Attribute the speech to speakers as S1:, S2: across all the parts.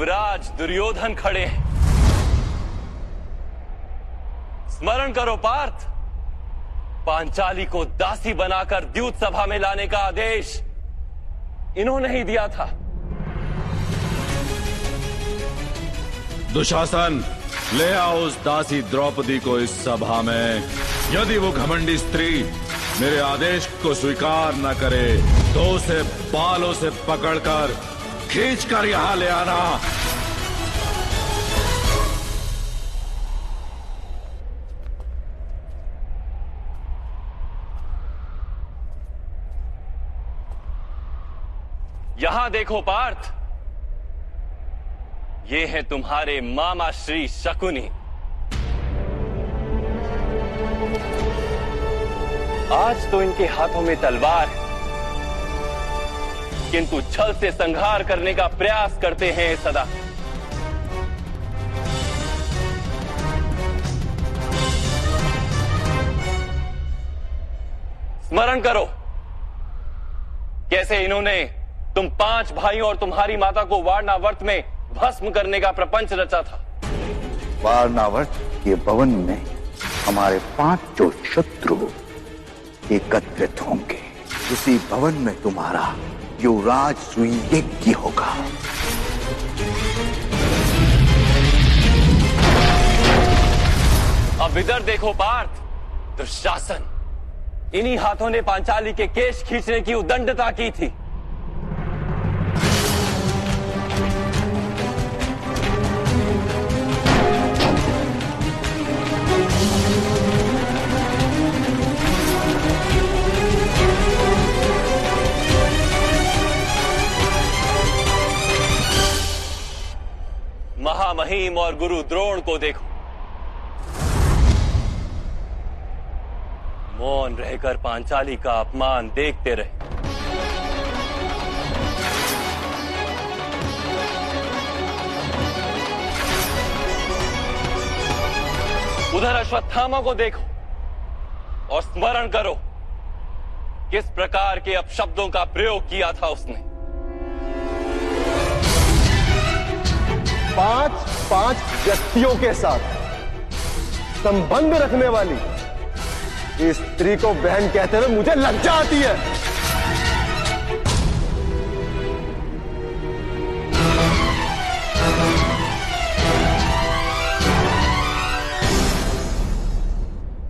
S1: युवराज दुर्योधन खड़े हैं। स्मरण करो पार्थ, पांचाली को दासी बनाकर द्यूत सभा में लाने का आदेश इन्होंने ही दिया था।
S2: दुशासन, ले आओ उस दासी द्रौपदी को इस सभा में। यदि वो घमंडी स्त्री मेरे आदेश को स्वीकार न करे तो उसे बालों से पकड़कर खींचकर यहां ले आना।
S1: यहां देखो पार्थ, ये है तुम्हारे मामा श्री शकुनी। आज तो इनके हाथों में तलवार है, किंतु छल से संहार करने का प्रयास करते हैं सदा। स्मरण करो कैसे इन्होंने तुम 5 भाइयों और तुम्हारी माता को वारणावर्त में भस्म करने का प्रपंच रचा था।
S3: वारणावर्त के भवन में हमारे 5 शत्रु एकत्रित होंगे। उसी भवन में तुम्हारा युवराज सुयज्ञ होगा।
S1: अब इधर देखो पार्थ, दुशासन, इन्हीं हाथों ने पांचाली के केश खींचने की उद्दंडता की थी। महामहिम और गुरु द्रोण को देखो, मौन रहकर पांचाली का अपमान देखते रहे। उधर अश्वत्थामा को देखो और स्मरण करो किस प्रकार के अपशब्दों का प्रयोग किया था उसने।
S4: 5 व्यक्तियों के साथ संबंध रखने वाली इस स्त्री को बहन कहते हुए मुझे लज्जा आती है।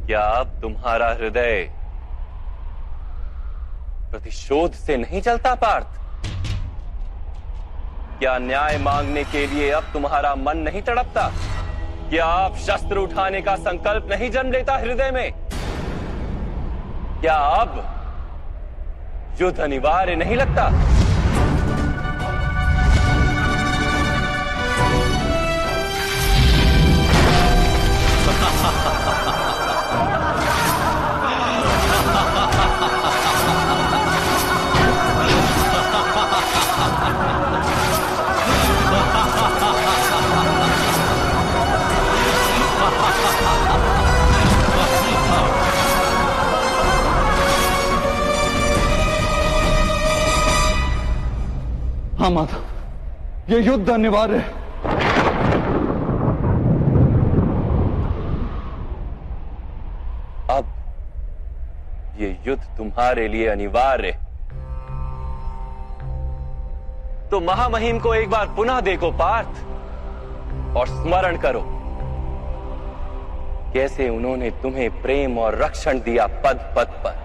S1: क्या अब तुम्हारा हृदय प्रतिशोध से नहीं चलता पार्थ? क्या न्याय मांगने के लिए अब तुम्हारा मन नहीं तड़पता? क्या अब शस्त्र उठाने का संकल्प नहीं जन्म लेता हृदय में? क्या अब युद्ध अनिवार्य नहीं लगता?
S4: हाँ माता, ये युद्ध अनिवार्य है।
S1: अब ये युद्ध तुम्हारे लिए अनिवार्य है। तो महामहिम को एक बार पुनः देखो पार्थ और स्मरण करो कैसे उन्होंने तुम्हें प्रेम और रक्षण दिया पद पद पर।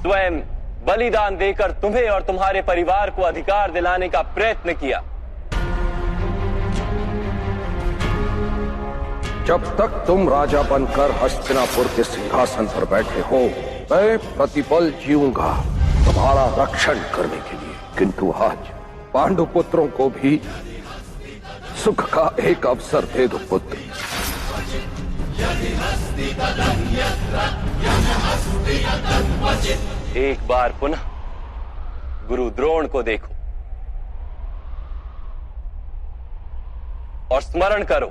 S1: स्वयं बलिदान देकर तुम्हें और तुम्हारे परिवार को अधिकार दिलाने का प्रयत्न किया।
S5: जब तक तुम राजा बनकर हस्तिनापुर के सिंहासन पर बैठे हो, मैं प्रतिपल जीऊंगा तुम्हारा रक्षण करने के लिए। किंतु आज पांडु पुत्रों को भी सुख का एक अवसर दे दो पुत्र।
S1: एक बार पुनः गुरु द्रोण को देखो और स्मरण करो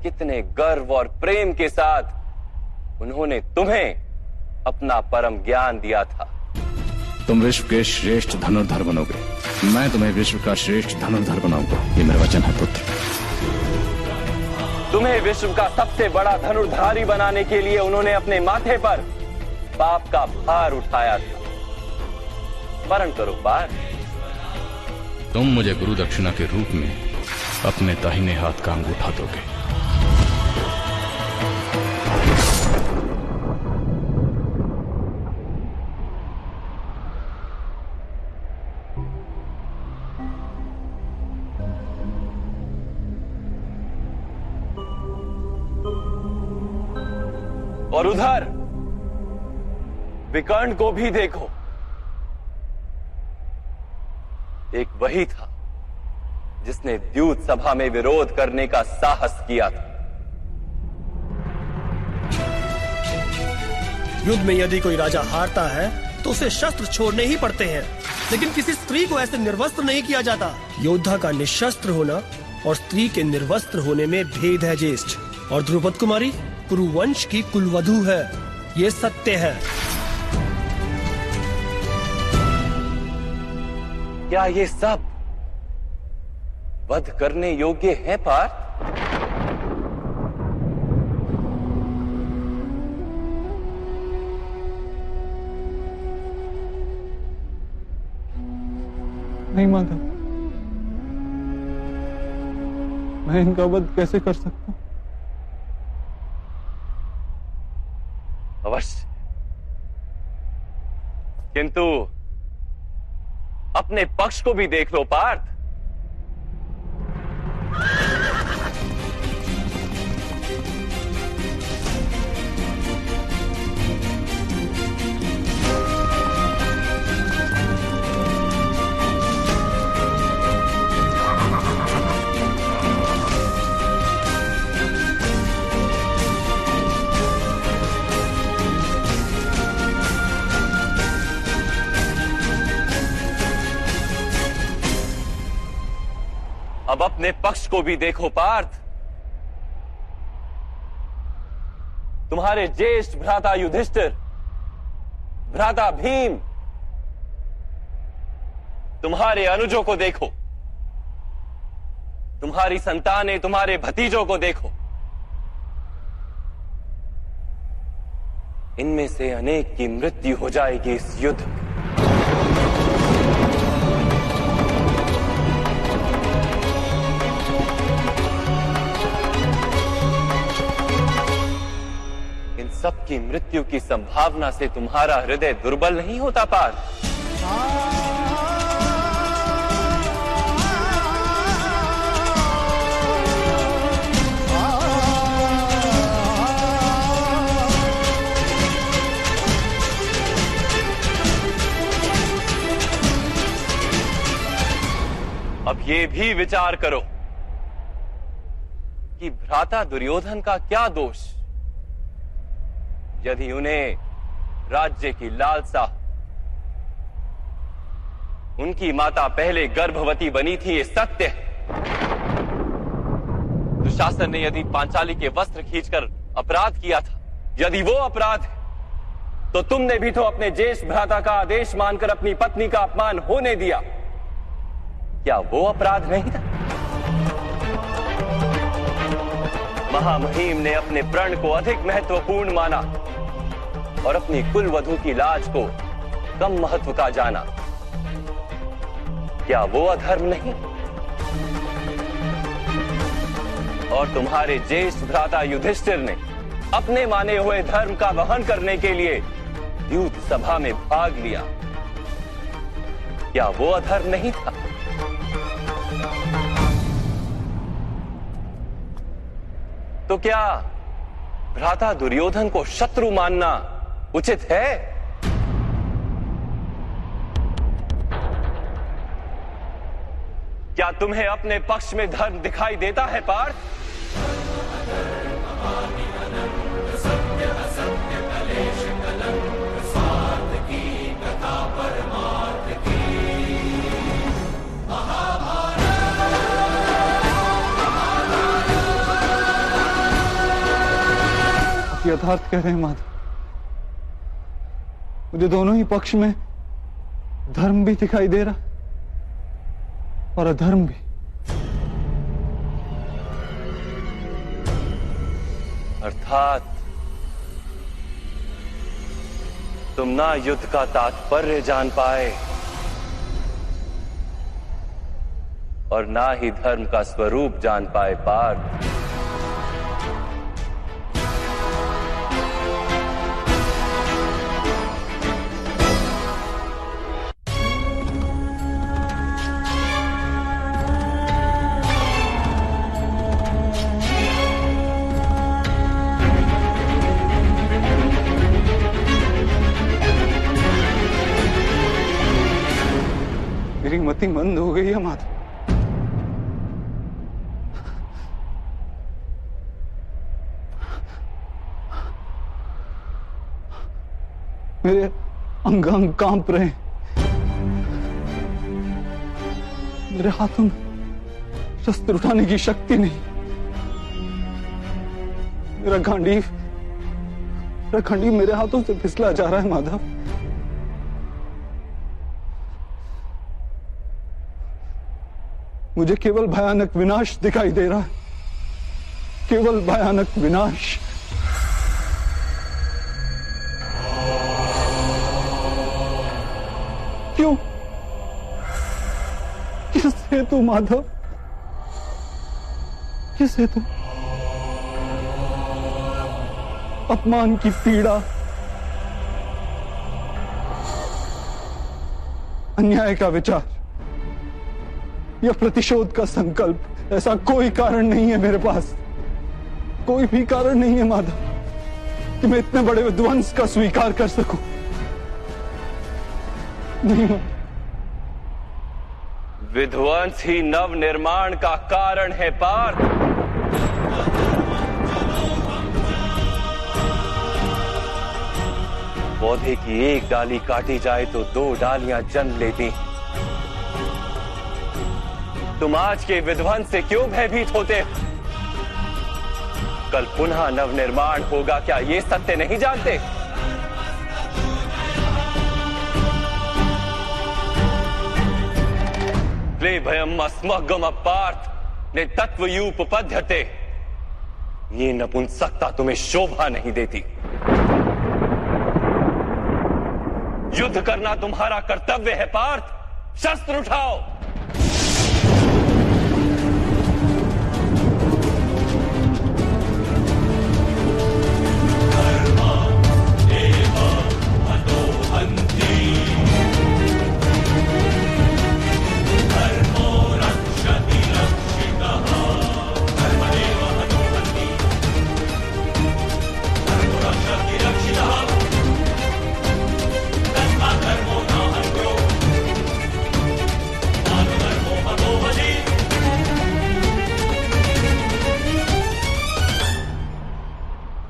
S1: कितने गर्व और प्रेम के साथ उन्होंने तुम्हें अपना परम ज्ञान दिया था।
S2: तुम विश्व के श्रेष्ठ धनुर्धर बनोगे। मैं तुम्हें विश्व का श्रेष्ठ धनुर्धर बनाऊंगा, ये मेरा वचन है पुत्र।
S1: तुम्हें विश्व का सबसे बड़ा धनुर्धारी बनाने के लिए उन्होंने अपने माथे पर पाप का भार उठाया था। स्मरण करो पार्थ।
S2: तुम मुझे गुरु दक्षिणा के रूप में अपने दाहिने हाथ का अंगूठा दोगे।
S1: और उधर विकर्ण को भी देखो, एक वही था जिसने द्यूत सभा में विरोध करने का साहस किया था।
S6: युद्ध में यदि कोई राजा हारता है तो उसे शस्त्र छोड़ने ही पड़ते हैं, लेकिन किसी स्त्री को ऐसे निर्वस्त्र नहीं किया जाता। योद्धा का निशस्त्र होना और स्त्री के निर्वस्त्र होने में भेद है ज्येष्ठ। और द्रुपद कुमारी कुरुवंश की कुलवधू है, ये सत्य है।
S1: क्या ये सब वध करने योग्य है पार्थ?
S7: नहीं माधव, मैं इनका वध कैसे कर सकता हूं?
S1: अवश्य, किंतु अपने पक्ष को भी देख लो पार्थ। अब अपने पक्ष को भी देखो पार्थ। तुम्हारे ज्येष्ठ भ्राता युधिष्ठिर, भ्राता भीम, तुम्हारे अनुजों को देखो, तुम्हारी संतानें, तुम्हारे भतीजों को देखो। इनमें से अनेक की मृत्यु हो जाएगी इस युद्ध में। सबकी मृत्यु की संभावना से तुम्हारा हृदय दुर्बल नहीं होता पार्थ? अब ये भी विचार करो कि भ्राता दुर्योधन का क्या दोष यदि उन्हें राज्य की लालसा, उनकी माता पहले गर्भवती बनी थी, ये सत्य है। दुशासन ने यदि पांचाली के वस्त्र खींचकर अपराध किया था, यदि वो अपराध है, तो तुमने भी तो अपने ज्येष्ठ भ्राता का आदेश मानकर अपनी पत्नी का अपमान होने दिया। क्या वो अपराध नहीं था? महामहिम ने अपने प्रण को अधिक महत्वपूर्ण माना और अपनी कुलवधू की लाज को कम महत्व का जाना। क्या वो अधर्म नहीं? और तुम्हारे ज्येष्ठ भ्राता युधिष्ठिर ने अपने माने हुए धर्म का वहन करने के लिए द्यूत सभा में भाग लिया। क्या वो अधर्म नहीं था? तो क्या भ्राता दुर्योधन को शत्रु मानना उचित है? क्या तुम्हें अपने पक्ष में धर्म दिखाई देता है पार्थ?
S7: यथार्थ कह रहे हैं माधव, मुझे दोनों ही पक्ष में धर्म भी दिखाई दे रहा और अधर्म भी।
S1: अर्थात तुम ना युद्ध का तात्पर्य जान पाए और ना ही धर्म का स्वरूप जान पाए पार्थ।
S7: मेरी मति मंद हो गई है माधव। मेरे अंग अंग कांप रहे हैं। मेरे हाथों में शस्त्र उठाने की शक्ति नहीं। मेरा गांडीव मेरे हाथों से फिसला जा रहा है माधव। मुझे केवल भयानक विनाश दिखाई दे रहा है, केवल भयानक विनाश। क्यों? किस हेतु माधव? किस हेतु? अपमान की पीड़ा, अन्याय का विचार या प्रतिशोध का संकल्प, ऐसा कोई कारण नहीं है मेरे पास। कोई भी कारण नहीं है माधव कि मैं इतने बड़े विध्वंस का स्वीकार कर सकूं। नहीं,
S1: विध्वंस ही नव निर्माण का कारण है पार्थ। पौधे की एक डाली काटी जाए तो 2 डालियां जन्म लेती। तुम आज के विध्वंस से क्यों भयभीत होते? कल पुनः नवनिर्माण होगा, क्या ये सत्य नहीं जानते? क्लेभयम् अस्मग्गम पार्थ ने तत्वयूपपद्यते। ये नपुंसकता तुम्हें शोभा नहीं देती। युद्ध करना तुम्हारा कर्तव्य है पार्थ। शस्त्र उठाओ।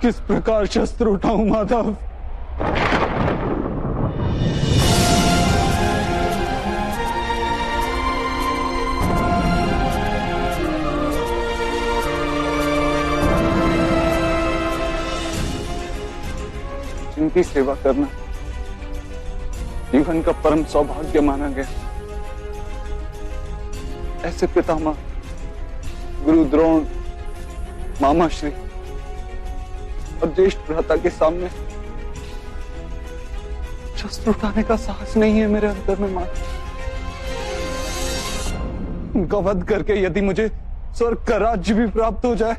S7: किस प्रकार शस्त्र उठाऊं माधव? जिनकी सेवा करना जीवन का परम सौभाग्य माना गया, ऐसे पितामह गुरु द्रोण, मामा श्री और ज्येष्ठ भ्राता के सामने शस्त्र उठाने का साहस नहीं है मेरे अंदर में माता। उनका वध करके यदि मुझे स्वर्ग का राज्य भी प्राप्त हो जाए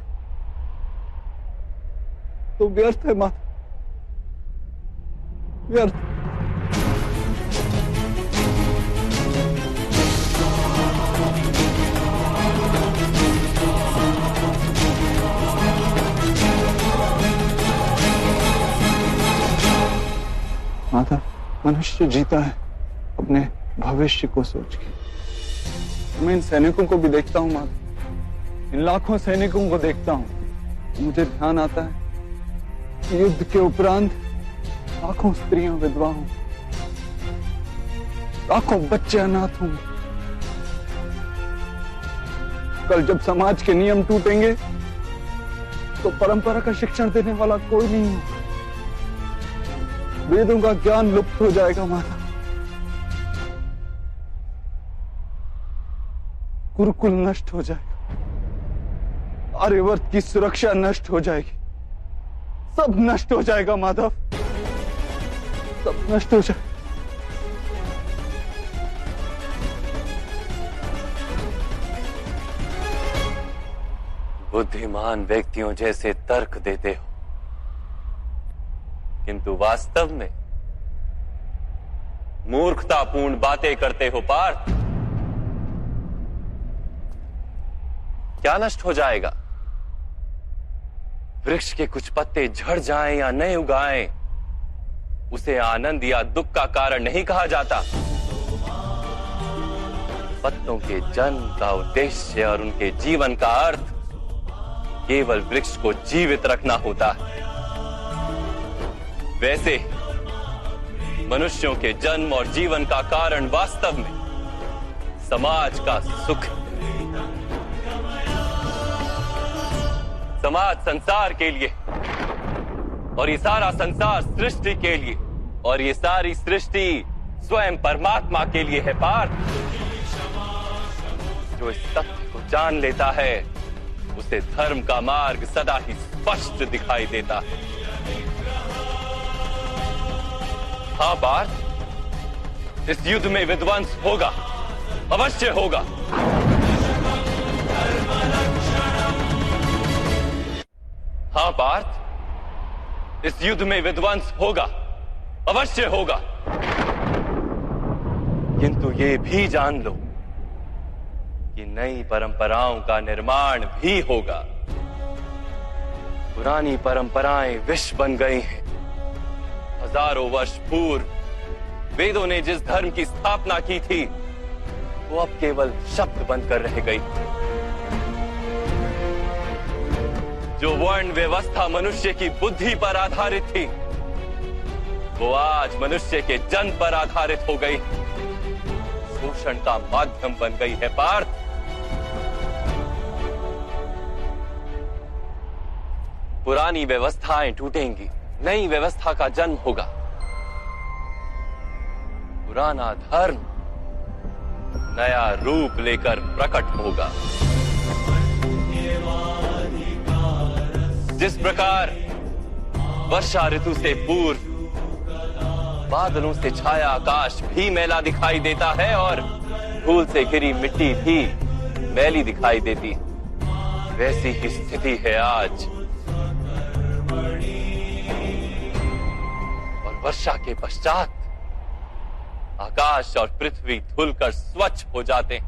S7: तो व्यर्थ है माता, व्यर्थ। माता, मनुष्य जीता है अपने भविष्य को सोच के। मैं इन सैनिकों को भी देखता हूँ माता, इन लाखों सैनिकों को देखता हूँ। मुझे ध्यान आता है कि युद्ध के उपरांत लाखों स्त्रियां विधवा हों, लाखों बच्चे अनाथ होंगे। कल जब समाज के नियम टूटेंगे तो परंपरा का शिक्षण देने वाला कोई नहीं होगा। वेदों का ज्ञान लुप्त हो जाएगा माता। गुरुकुल नष्ट हो जाएगा, आर्यवर्त की सुरक्षा नष्ट हो जाएगी, सब नष्ट हो जाएगा माधव, सब नष्ट हो जाएगा।
S1: बुद्धिमान व्यक्तियों जैसे तर्क देते हो, किंतु वास्तव में मूर्खतापूर्ण बातें करते हो पार्थ। क्या नष्ट हो जाएगा? वृक्ष के कुछ पत्ते झड़ जाएं या नए उगाएं, उसे आनंद या दुख का कारण नहीं कहा जाता। पत्तों के जन्म का उद्देश्य और उनके जीवन का अर्थ केवल वृक्ष को जीवित रखना होता है। वैसे मनुष्यों के जन्म और जीवन का कारण वास्तव में समाज का सुख है। समाज संसार के लिए और ये सारा संसार सृष्टि के लिए और ये सारी सृष्टि स्वयं परमात्मा के लिए है पार्थ। जो इस सत्य को जान लेता है उसे धर्म का मार्ग सदा ही स्पष्ट दिखाई देता है। हाँ पार्थ, इस युद्ध में विध्वंस होगा, अवश्य होगा। हाँ पार्थ, इस युद्ध में विध्वंस होगा, अवश्य होगा। किंतु ये भी जान लो कि नई परंपराओं का निर्माण भी होगा। पुरानी परंपराएं विष बन गई हैं। हजारों वर्ष पूर्व वेदों ने जिस धर्म की स्थापना की थी वो अब केवल शब्द बनकर रह गई। जो वर्ण व्यवस्था मनुष्य की बुद्धि पर आधारित थी वो आज मनुष्य के जन्म पर आधारित हो गई, शोषण का माध्यम बन गई है पार्थ। पुरानी व्यवस्थाएं टूटेंगी, नई व्यवस्था का जन्म होगा। पुराना धर्म नया रूप लेकर प्रकट होगा। जिस प्रकार वर्षा ऋतु से पूर्व बादलों से छाया आकाश भी मैला दिखाई देता है और धूल से घिरी मिट्टी भी मैली दिखाई देती है, वैसी ही स्थिति है आज। और वर्षा के पश्चात आकाश और पृथ्वी धुलकर स्वच्छ हो जाते हैं।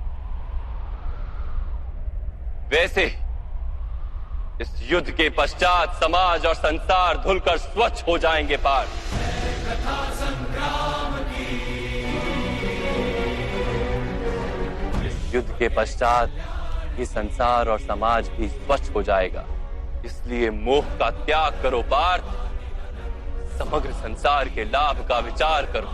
S1: वैसे इस युद्ध के पश्चात समाज और संसार धुलकर स्वच्छ हो जाएंगे पार्थ। इस युद्ध के पश्चात ये संसार और समाज भी स्वच्छ हो जाएगा। इसलिए मोह का त्याग करो पार्थ, समग्र संसार के लाभ का विचार करो।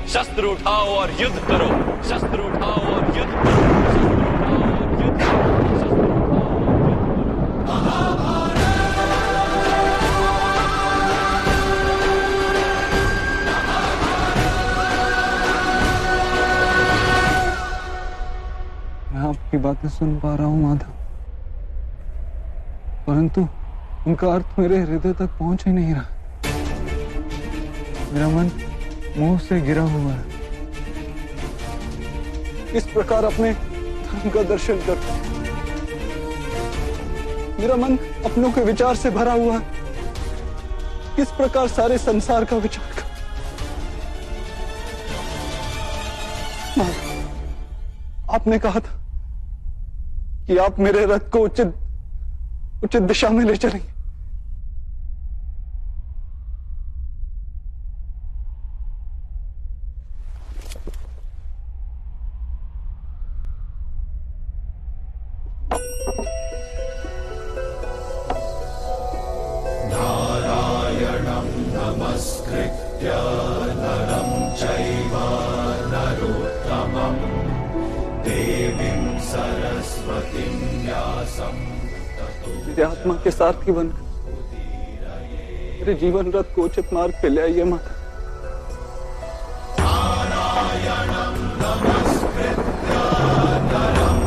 S1: शस्त्र उठाओ और युद्ध करो, शस्त्र उठाओ और युद्ध करो, शस्त्र उठाओ और युद्ध करो।
S7: मैं आपकी बातें सुन पा रहा हूं माधव, परंतु उनका अर्थ मेरे हृदय तक पहुंच ही नहीं रहा। मेरा मन मोह से गिरा हुआ है। इस प्रकार अपने धर्म का दर्शन कर मेरा मन अपनों के विचार से भरा हुआ है। किस प्रकार सारे संसार का विचार कर। आपने कहा था कि आप मेरे रथ को उचित दिशा में ले चलेंगे। मेरे आत्मा के सारथी बनकर मेरे जीवन रथ को उचित मार्ग पे ले आइए माता।
S8: नारायणं नमस्कृत्य नरं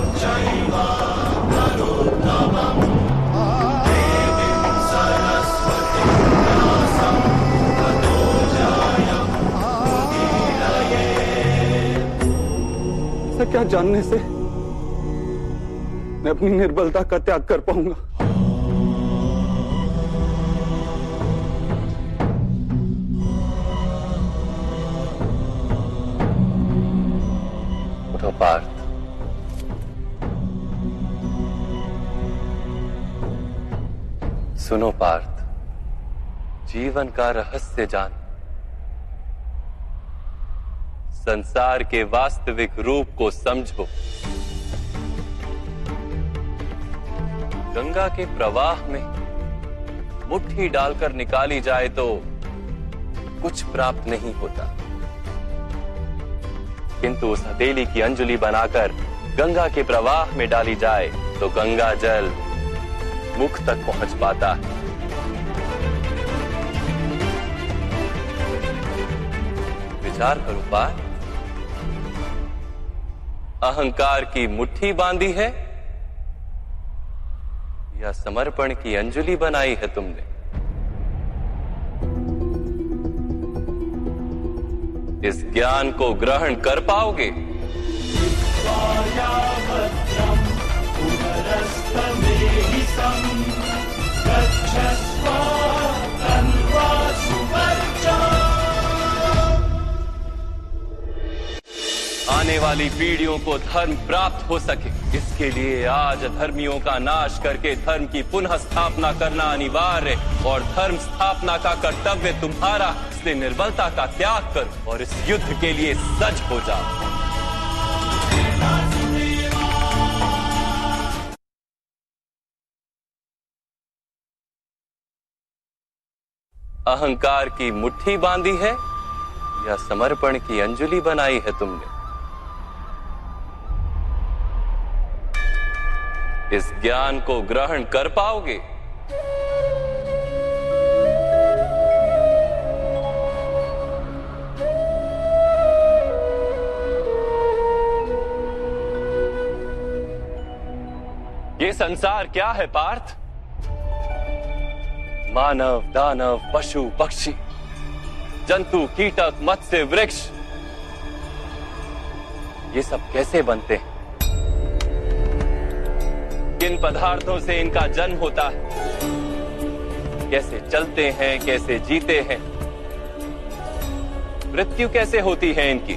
S7: जानने से मैं अपनी निर्बलता का त्याग कर पाऊंगा।
S1: उठो पार्थ, सुनो पार्थ, जीवन का रहस्य जान, संसार के वास्तविक रूप को समझो। गंगा के प्रवाह में मुट्ठी डालकर निकाली जाए तो कुछ प्राप्त नहीं होता, किंतु उस हथेली की अंजलि बनाकर गंगा के प्रवाह में डाली जाए तो गंगा जल मुख तक पहुंच पाता है। विचार करो पार्थ, अहंकार की मुट्ठी बांधी है या समर्पण की अंजलि बनाई है तुमने? इस ज्ञान को ग्रहण कर पाओगे? आने वाली पीढ़ियों को धर्म प्राप्त हो सके, इसके लिए आज धर्मियों का नाश करके धर्म की पुनः स्थापना करना अनिवार्य और धर्म स्थापना का कर्तव्य तुम्हारा। इसलिए निर्बलता का त्याग करो और इस युद्ध के लिए सज्ज हो जाओ। अहंकार की मुट्ठी बांधी है या समर्पण की अंजलि बनाई है तुमने? इस ज्ञान को ग्रहण कर पाओगे? ये संसार क्या है पार्थ? मानव, दानव, पशु, पक्षी, जंतु, कीटक, मत्स्य, वृक्ष, ये सब कैसे बनते हैं? किन पदार्थों से इनका जन्म होता है? कैसे चलते हैं, कैसे जीते हैं? मृत्यु कैसे होती है इनकी?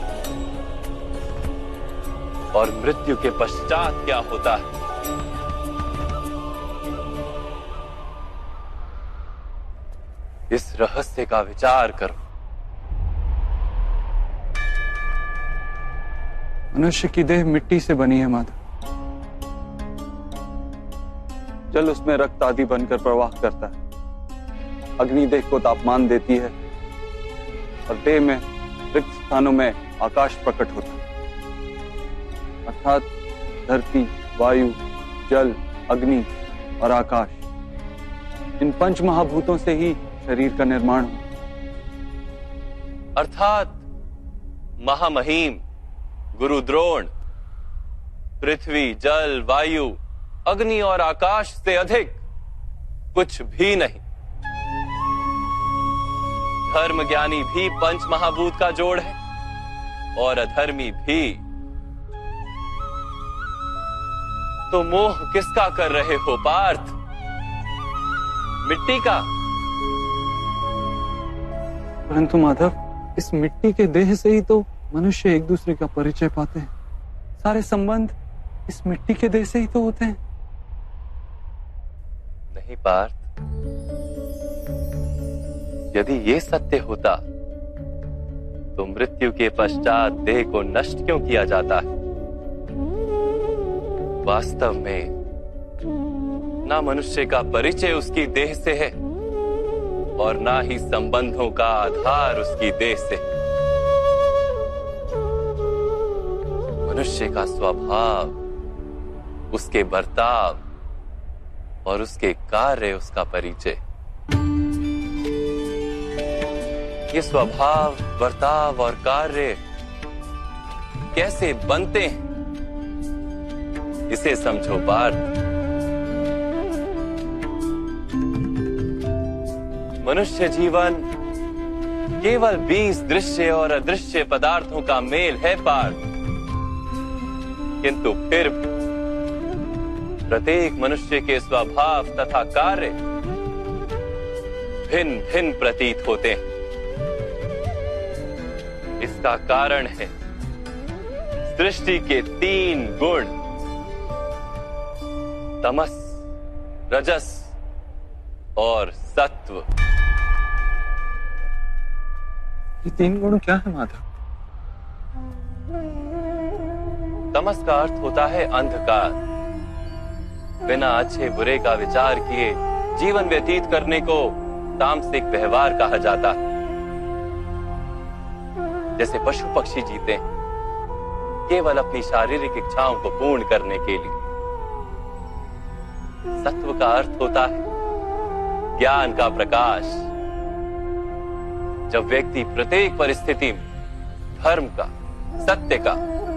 S1: और मृत्यु के पश्चात क्या होता है? इस रहस्य का विचार करो।
S7: मनुष्य की देह मिट्टी से बनी है माता। जल उसमें रक्त आदि बनकर प्रवाह करता है। अग्नि देह को तापमान देती है और देह में रिक्त स्थानों में आकाश प्रकट होता है। अर्थात धरती, वायु, जल, अग्नि और आकाश, इन पंच महाभूतों से ही शरीर का निर्माण हो।
S1: अर्थात महामहिम गुरु द्रोण पृथ्वी, जल, वायु, अग्नि और आकाश से अधिक कुछ भी नहीं। धर्म ज्ञानी भी पंच महाभूत का जोड़ है और अधर्मी भी। तो मोह किसका कर रहे हो पार्थ? मिट्टी का?
S7: परंतु माधव, इस मिट्टी के देह से ही तो मनुष्य एक दूसरे का परिचय पाते हैं। सारे संबंध इस मिट्टी के देह से ही तो होते हैं।
S1: नहीं पार्थ, यदि ये सत्य होता तो मृत्यु के पश्चात देह को नष्ट क्यों किया जाता है? वास्तव में ना मनुष्य का परिचय उसकी देह से है और ना ही संबंधों का आधार उसकी देह से। मनुष्य का स्वभाव, उसके बर्ताव और उसके कार्य उसका परिचय। ये स्वभाव, बर्ताव और कार्य कैसे बनते हैं, इसे समझो पार्थ। मनुष्य जीवन केवल 20 दृश्य और अदृश्य पदार्थों का मेल है पार्थ। किंतु फिर भी प्रत्येक मनुष्य के स्वभाव तथा कार्य भिन्न भिन्न प्रतीत होते हैं। इसका कारण है सृष्टि के 3 गुण, तमस, रजस और सत्व।
S7: ये 3 गुण क्या है माधव?
S1: तमस का अर्थ होता है अंधकार। बिना अच्छे बुरे का विचार किए जीवन व्यतीत करने को तामसिक व्यवहार कहा जाता है। जैसे पशु पक्षी जीते हैं केवल अपनी शारीरिक इच्छाओं को पूर्ण करने के लिए। सत्व का अर्थ होता है ज्ञान का प्रकाश। जब व्यक्ति प्रत्येक परिस्थिति में धर्म का, सत्य का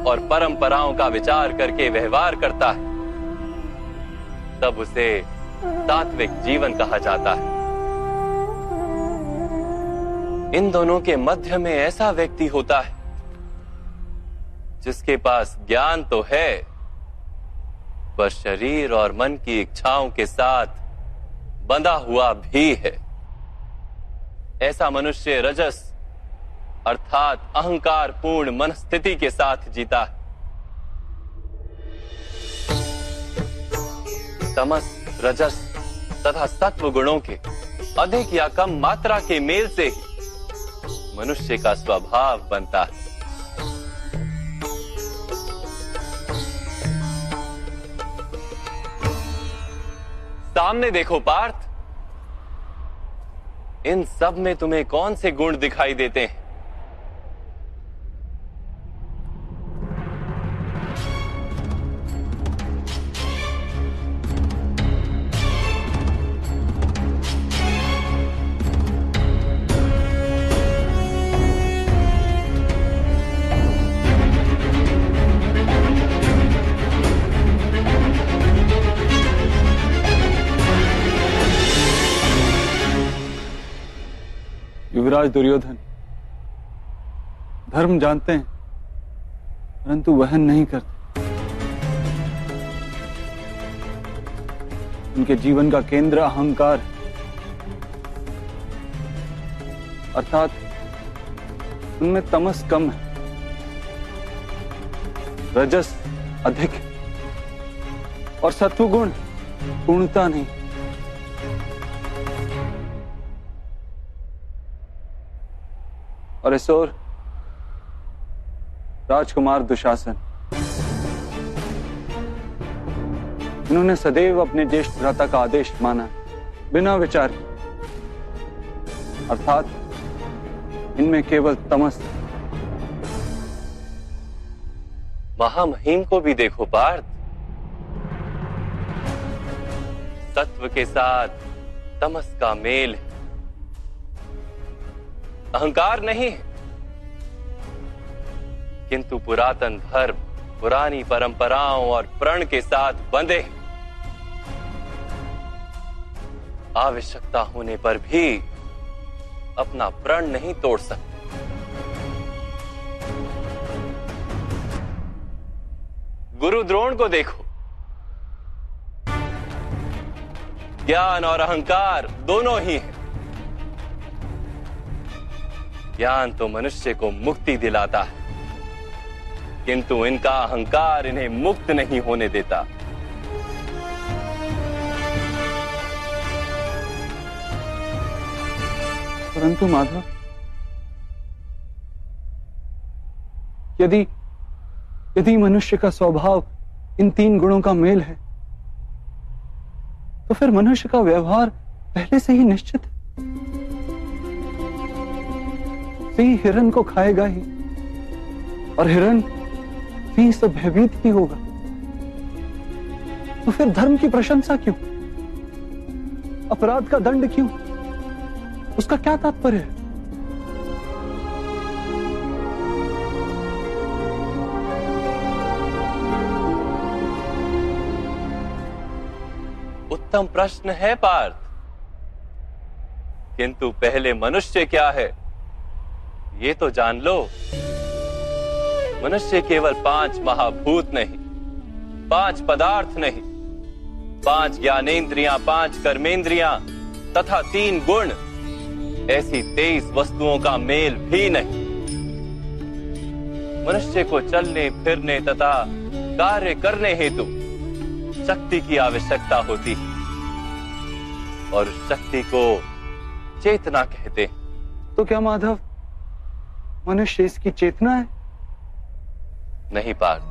S1: और परंपराओं का विचार करके व्यवहार करता है, तब उसे सात्विक जीवन कहा जाता है। इन दोनों के मध्य में ऐसा व्यक्ति होता है जिसके पास ज्ञान तो है, पर शरीर और मन की इच्छाओं के साथ बंधा हुआ भी है। ऐसा मनुष्य रजस अर्थात अहंकार पूर्ण मनस्थिति के साथ जीता है। तमस, रजस तथा सत्व गुणों के अधिक या कम मात्रा के मेल से ही मनुष्य का स्वभाव बनता है। सामने देखो पार्थ, इन सब में तुम्हें कौन से गुण दिखाई देते हैं?
S7: युवराज दुर्योधन धर्म जानते हैं परंतु वहन नहीं करते। उनके जीवन का केंद्र अहंकार है, अर्थात उनमें तमस कम है, रजस अधिक है और सत्वगुण पूर्णता नहीं। और इस ओर राजकुमार दुशासन, इन्होंने सदैव अपने ज्येष्ठ भ्राता का आदेश माना बिना विचार के, अर्थात इनमें केवल तमस।
S1: महामहिम को भी देखो पार्थ, सत्व के साथ तमस का मेल है, अहंकार नहीं है, किंतु पुरातन धर्म, पुरानी परंपराओं और प्रण के साथ बंधे, आवश्यकता होने पर भी अपना प्रण नहीं तोड़ सकते। गुरु द्रोण को देखो, ज्ञान और अहंकार दोनों ही हैं। ज्ञान तो मनुष्य को मुक्ति दिलाता है, किंतु इनका अहंकार इन्हें मुक्त नहीं होने देता।
S7: परंतु माधव, यदि मनुष्य का स्वभाव इन 3 गुणों का मेल है, तो फिर मनुष्य का व्यवहार पहले से ही निश्चित है। सिंह हिरण को खाएगा ही और हिरण सिंह से भयभीत ही होगा। तो फिर धर्म की प्रशंसा क्यों? अपराध का दंड क्यों? उसका क्या तात्पर्य है?
S1: उत्तम प्रश्न है पार्थ, किंतु पहले मनुष्य क्या है ये तो जान लो। मनुष्य केवल 5 महाभूत नहीं 5 पदार्थ नहीं, 5 ज्ञानेंद्रियां, 5 कर्मेंद्रियां तथा 3 गुण, ऐसी 23 वस्तुओं का मेल भी नहीं। मनुष्य को चलने फिरने तथा कार्य करने हेतु शक्ति की आवश्यकता होती है और उस शक्ति को चेतना कहते हैं।
S7: तो क्या माधव मनुष्य इसकी चेतना है?
S1: नहीं पार्थ,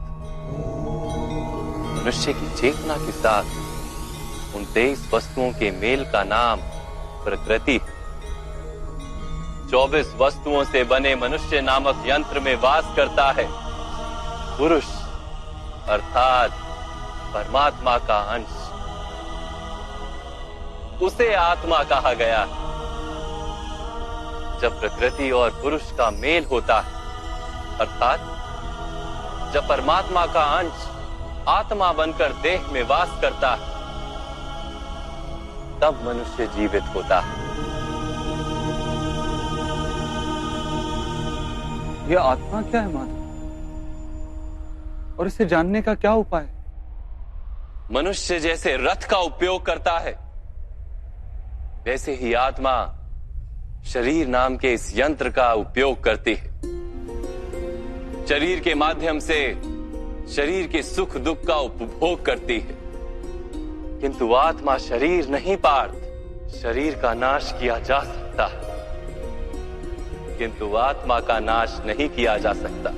S1: मनुष्य की चेतना के साथ उन 23 वस्तुओं के मेल का नाम प्रकृति है। 24 वस्तुओं से बने मनुष्य नामक यंत्र में वास करता है पुरुष अर्थात परमात्मा का अंश। उसे आत्मा कहा गया। जब प्रकृति और पुरुष का मेल होता है, अर्थात जब परमात्मा का अंश आत्मा बनकर देह में वास करता है, तब मनुष्य जीवित होता है।
S7: यह आत्मा क्या है माधव, और इसे जानने का क्या उपाय?
S1: मनुष्य जैसे रथ का उपयोग करता है, वैसे ही आत्मा शरीर नाम के इस यंत्र का उपयोग करती है। शरीर के माध्यम से शरीर के सुख दुख का उपभोग करती है, किंतु आत्मा शरीर नहीं पार्थ। शरीर का नाश किया जा सकता है, किंतु आत्मा का नाश नहीं किया जा सकता।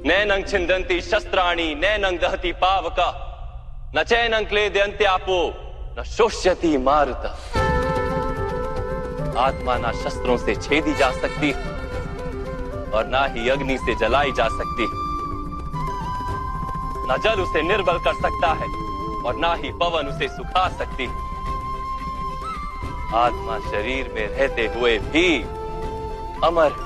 S1: नैनं छिन्दन्ति शस्त्राणि नैनं दहति पावका न चैनं क्लेदयन्त्यापो न शोष्यति मारुता। आत्मा ना शस्त्रों से छेदी जा सकती है और ना ही अग्नि से जलाई जा सकती है। ना जल उसे निर्बल कर सकता है और ना ही पवन उसे सुखा सकती है। आत्मा शरीर में रहते हुए भी अमर है।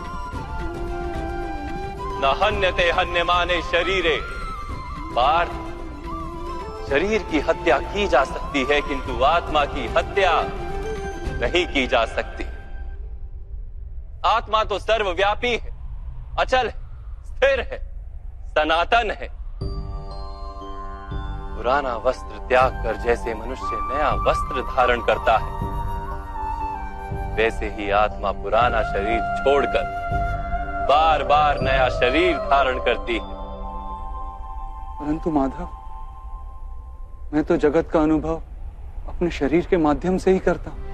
S1: न हन्यते हन्यमाने शरीरे। पार्थ, शरीर की हत्या की जा सकती है, किंतु आत्मा की हत्या नहीं की जा सकती। आत्मा तो सर्वव्यापी है, अचल है, स्थिर है, सनातन है। पुराना वस्त्र त्याग कर जैसे मनुष्य नया वस्त्र धारण करता है, वैसे ही आत्मा पुराना शरीर छोड़कर बार बार नया शरीर धारण करती है।
S7: परंतु माधव, मैं तो जगत का अनुभव अपने शरीर के माध्यम से ही करता हूं।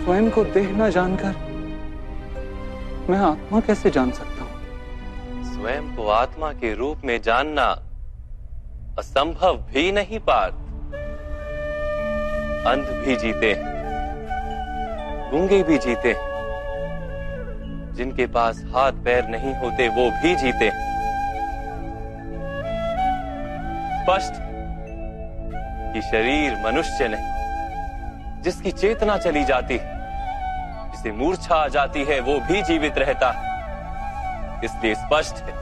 S7: स्वयं को देह न जानकर मैं आत्मा कैसे जान सकता हूं?
S1: स्वयं को आत्मा के रूप में जानना असंभव भी नहीं पार्थ। अंध भी जीते हैं, गूंगे भी जीते हैं, जिनके पास हाथ पैर नहीं होते वो भी जीते हैं। स्पष्ट कि शरीर मनुष्य नहीं, जिसकी चेतना चली जाती है, जिसे मूर्छा आ जाती है, वो भी जीवित रहता है। इसलिए स्पष्ट है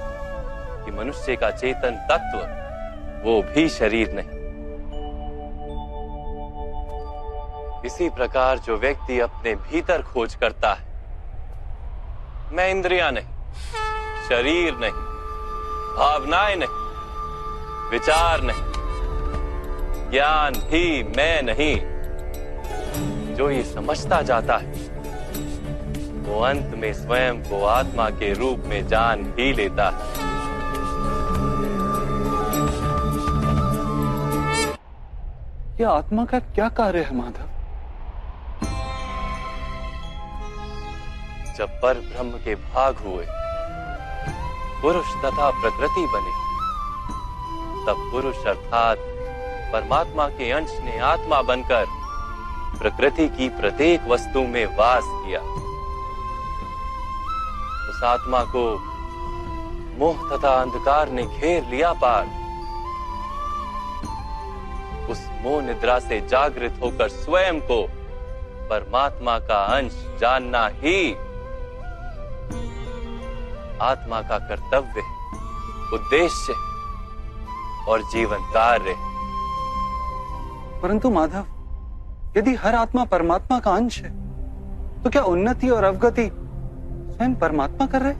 S1: कि मनुष्य का चेतन तत्व वो भी शरीर नहीं। इसी प्रकार जो व्यक्ति अपने भीतर खोज करता है, मैं इंद्रियां नहीं, शरीर नहीं, भावनाएं नहीं, विचार नहीं, ज्ञान भी मैं नहीं, जो ये समझता जाता है, वो अंत में स्वयं को आत्मा के रूप में जान ही लेता है।
S7: यह आत्मा का क्या कार्य है माधव?
S1: जब पर ब्रह्म के भाग हुए, पुरुष तथा प्रकृति बने, तब पुरुष अर्थात परमात्मा के अंश ने आत्मा बनकर प्रकृति की प्रत्येक वस्तु में वास किया। उस आत्मा को मोह तथा अंधकार ने घेर लिया पार। उस मोह निद्रा से जागृत होकर स्वयं को परमात्मा का अंश जानना ही आत्मा का कर्तव्य, उद्देश्य और जीवन कार्य।
S7: परंतु माधव, यदि हर आत्मा परमात्मा का अंश है, तो क्या उन्नति और अवगति स्वयं परमात्मा कर रहे?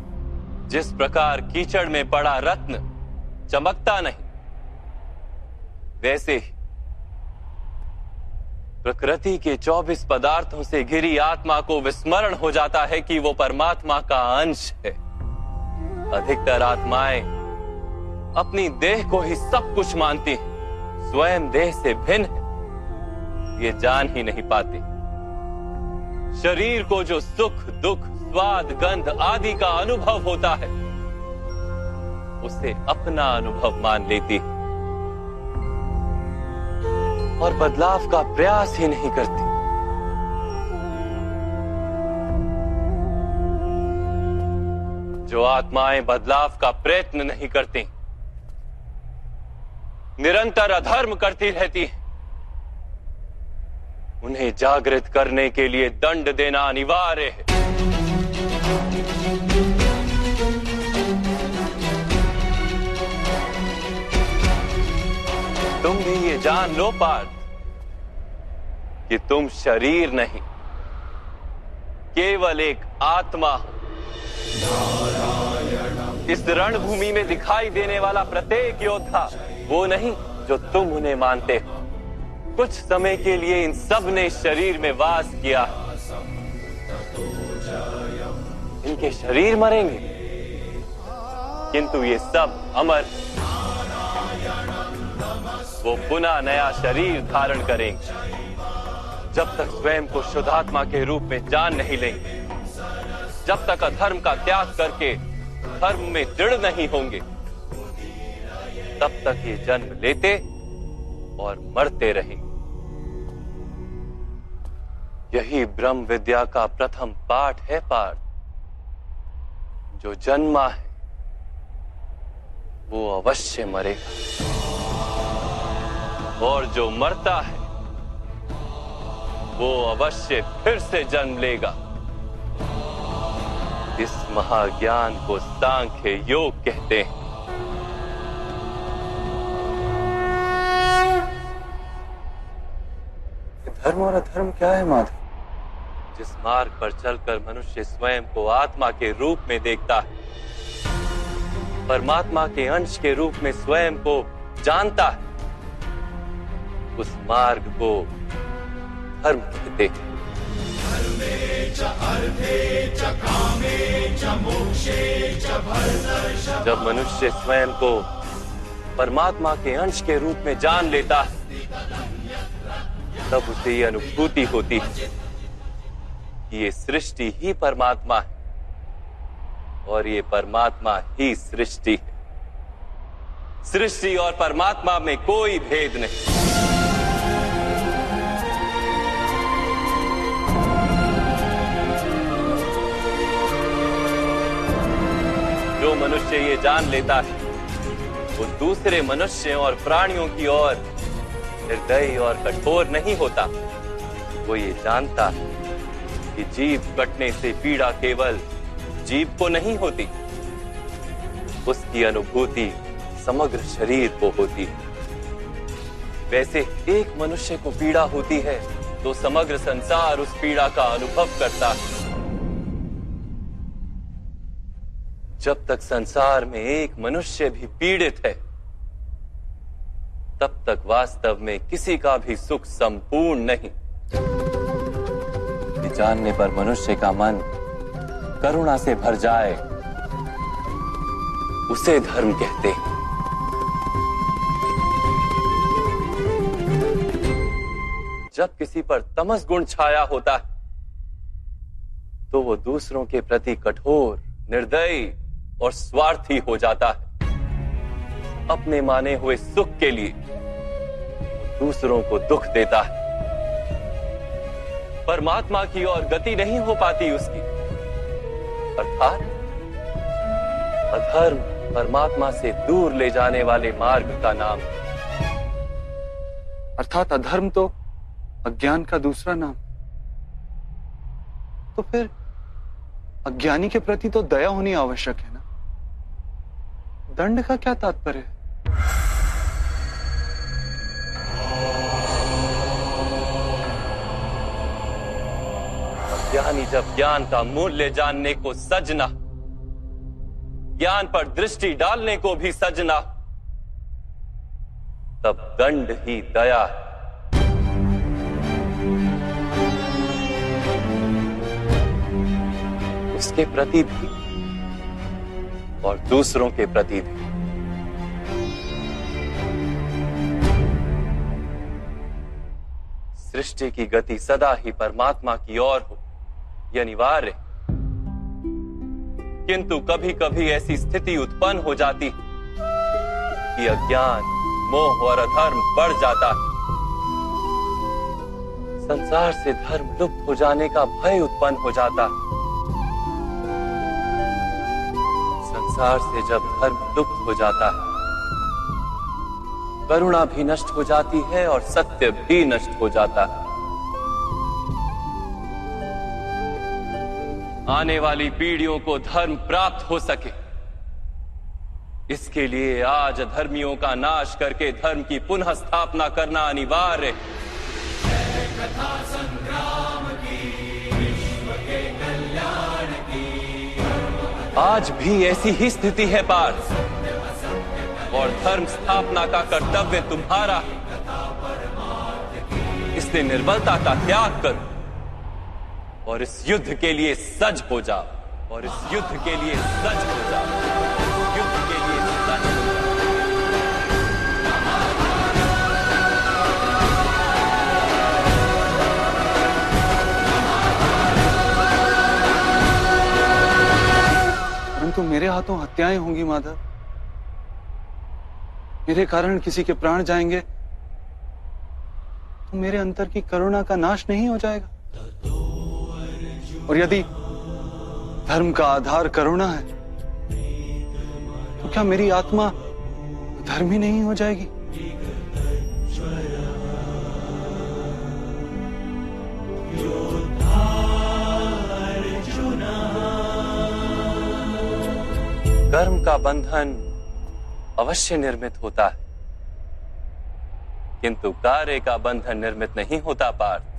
S1: जिस प्रकार कीचड़ में पड़ा रत्न चमकता नहीं, वैसे ही प्रकृति के 24 पदार्थों से घिरी आत्मा को विस्मरण हो जाता है कि वो परमात्मा का अंश है। अधिकतर आत्माएं अपनी देह को ही सब कुछ मानती हैं, स्वयं देह से भिन्न है ये जान ही नहीं पाती। शरीर को जो सुख दुख स्वाद गंध आदि का अनुभव होता है उसे अपना अनुभव मान लेती है और बदलाव का प्रयास ही नहीं करती। जो आत्माएं बदलाव का प्रयत्न नहीं करती, निरंतर अधर्म करती रहती हैं, उन्हें जागृत करने के लिए दंड देना अनिवार्य है। तुम भी ये जान लो पार्थ कि तुम शरीर नहीं, केवल एक आत्मा हो। इस रणभूमि में दिखाई देने वाला प्रत्येक योद्धा वो नहीं जो तुम उन्हें मानते हो। कुछ समय के लिए इन सब ने शरीर में वास किया, इनके शरीर मरेंगे किंतु ये सब अमर, वो पुनः नया शरीर धारण करेंगे। जब तक स्वयं को शुद्धात्मा के रूप में जान नहीं लेंगे, जब तक अधर्म का त्याग करके धर्म में दृढ़ नहीं होंगे, तब तक ये जन्म लेते और मरते रहेंगे। यही ब्रह्म विद्या का प्रथम पाठ है पार्थ। जो जन्मा है वो अवश्य मरेगा और जो मरता है वो अवश्य फिर से जन्म लेगा। इस महाज्ञान को सांख्य योग कहते हैं। धर्म और अधर्म क्या है माधव? जिस मार्ग पर चलकर मनुष्य स्वयं को आत्मा के रूप में देखता है, परमात्मा के अंश के रूप में स्वयं को जानता है, उस मार्ग को धर्म कहते हैं। जब मनुष्य स्वयं को परमात्मा के अंश के रूप में जान लेता है, तब उसे ये अनुभूति होती है कि ये सृष्टि ही परमात्मा है और ये परमात्मा ही सृष्टि है। सृष्टि और परमात्मा में कोई भेद नहीं। जो मनुष्य ये जान लेता है वो दूसरे मनुष्य और प्राणियों की ओर निर्दयी और कठोर नहीं होता। वो ये जानता है कि जीव कटने से पीड़ा केवल जीव को नहीं होती, उसकी अनुभूति समग्र शरीर को होती है। वैसे एक मनुष्य को पीड़ा होती है तो समग्र संसार उस पीड़ा का अनुभव करता है। जब तक संसार में एक मनुष्य भी पीड़ित है, तब तक वास्तव में किसी का भी सुख संपूर्ण नहीं। जानने पर मनुष्य का मन करुणा से भर जाए, उसे धर्म कहते हैं। जब किसी पर तमस गुण छाया होता है तो वो दूसरों के प्रति कठोर, निर्दयी और स्वार्थी हो जाता है। अपने माने हुए सुख के लिए दूसरों को दुख देता है। परमात्मा की ओर गति नहीं हो पाती उसकी, अर्थात अधर्म परमात्मा से दूर ले जाने वाले मार्ग का नाम।
S7: अर्थात अधर्म तो अज्ञान का दूसरा नाम। तो फिर अज्ञानी के प्रति तो दया होनी आवश्यक है ना? दंड का क्या तात्पर्य है?
S1: अज्ञानी जब ज्ञान का मूल्य जानने को सजना, ज्ञान पर दृष्टि डालने को भी सजना, तब दंड ही दया है। उसके प्रति भी और दूसरों के प्रति भी। सृष्टि की गति सदा ही परमात्मा की ओर हो, यह अनिवार्य। किंतु कभी कभी ऐसी स्थिति उत्पन्न हो जाती कि अज्ञान, मोह और अधर्म बढ़ जाता है। संसार से धर्म लुप्त हो जाने का भय उत्पन्न हो जाता है। संसार से जब धर्म लुप्त हो जाता है, करुणा भी नष्ट हो जाती है और सत्य भी नष्ट हो जाता है। आने वाली पीढ़ियों को धर्म प्राप्त हो सके, इसके लिए आज अधर्मियों का नाश करके धर्म की पुनः स्थापना करना अनिवार्य है। आज भी ऐसी ही स्थिति है पार्थ, और धर्म स्थापना का कर्तव्य तुम्हारा है। इसलिए निर्बलता का त्याग करो और इस युद्ध के लिए सज हो जाओ, और इस युद्ध के लिए सज हो जाओ, युद्ध के लिए सज हो जाओ।
S7: परंतु मेरे हाथों हत्याएं होंगी माधव, मेरे कारण किसी के प्राण जाएंगे तो मेरे अंतर की करुणा का नाश नहीं हो जाएगा? और यदि धर्म का आधार करुणा है तो क्या मेरी आत्मा धर्मी नहीं हो जाएगी?
S1: कर्म का बंधन अवश्य निर्मित होता है, किंतु कार्य का बंधन निर्मित नहीं होता पार्थ।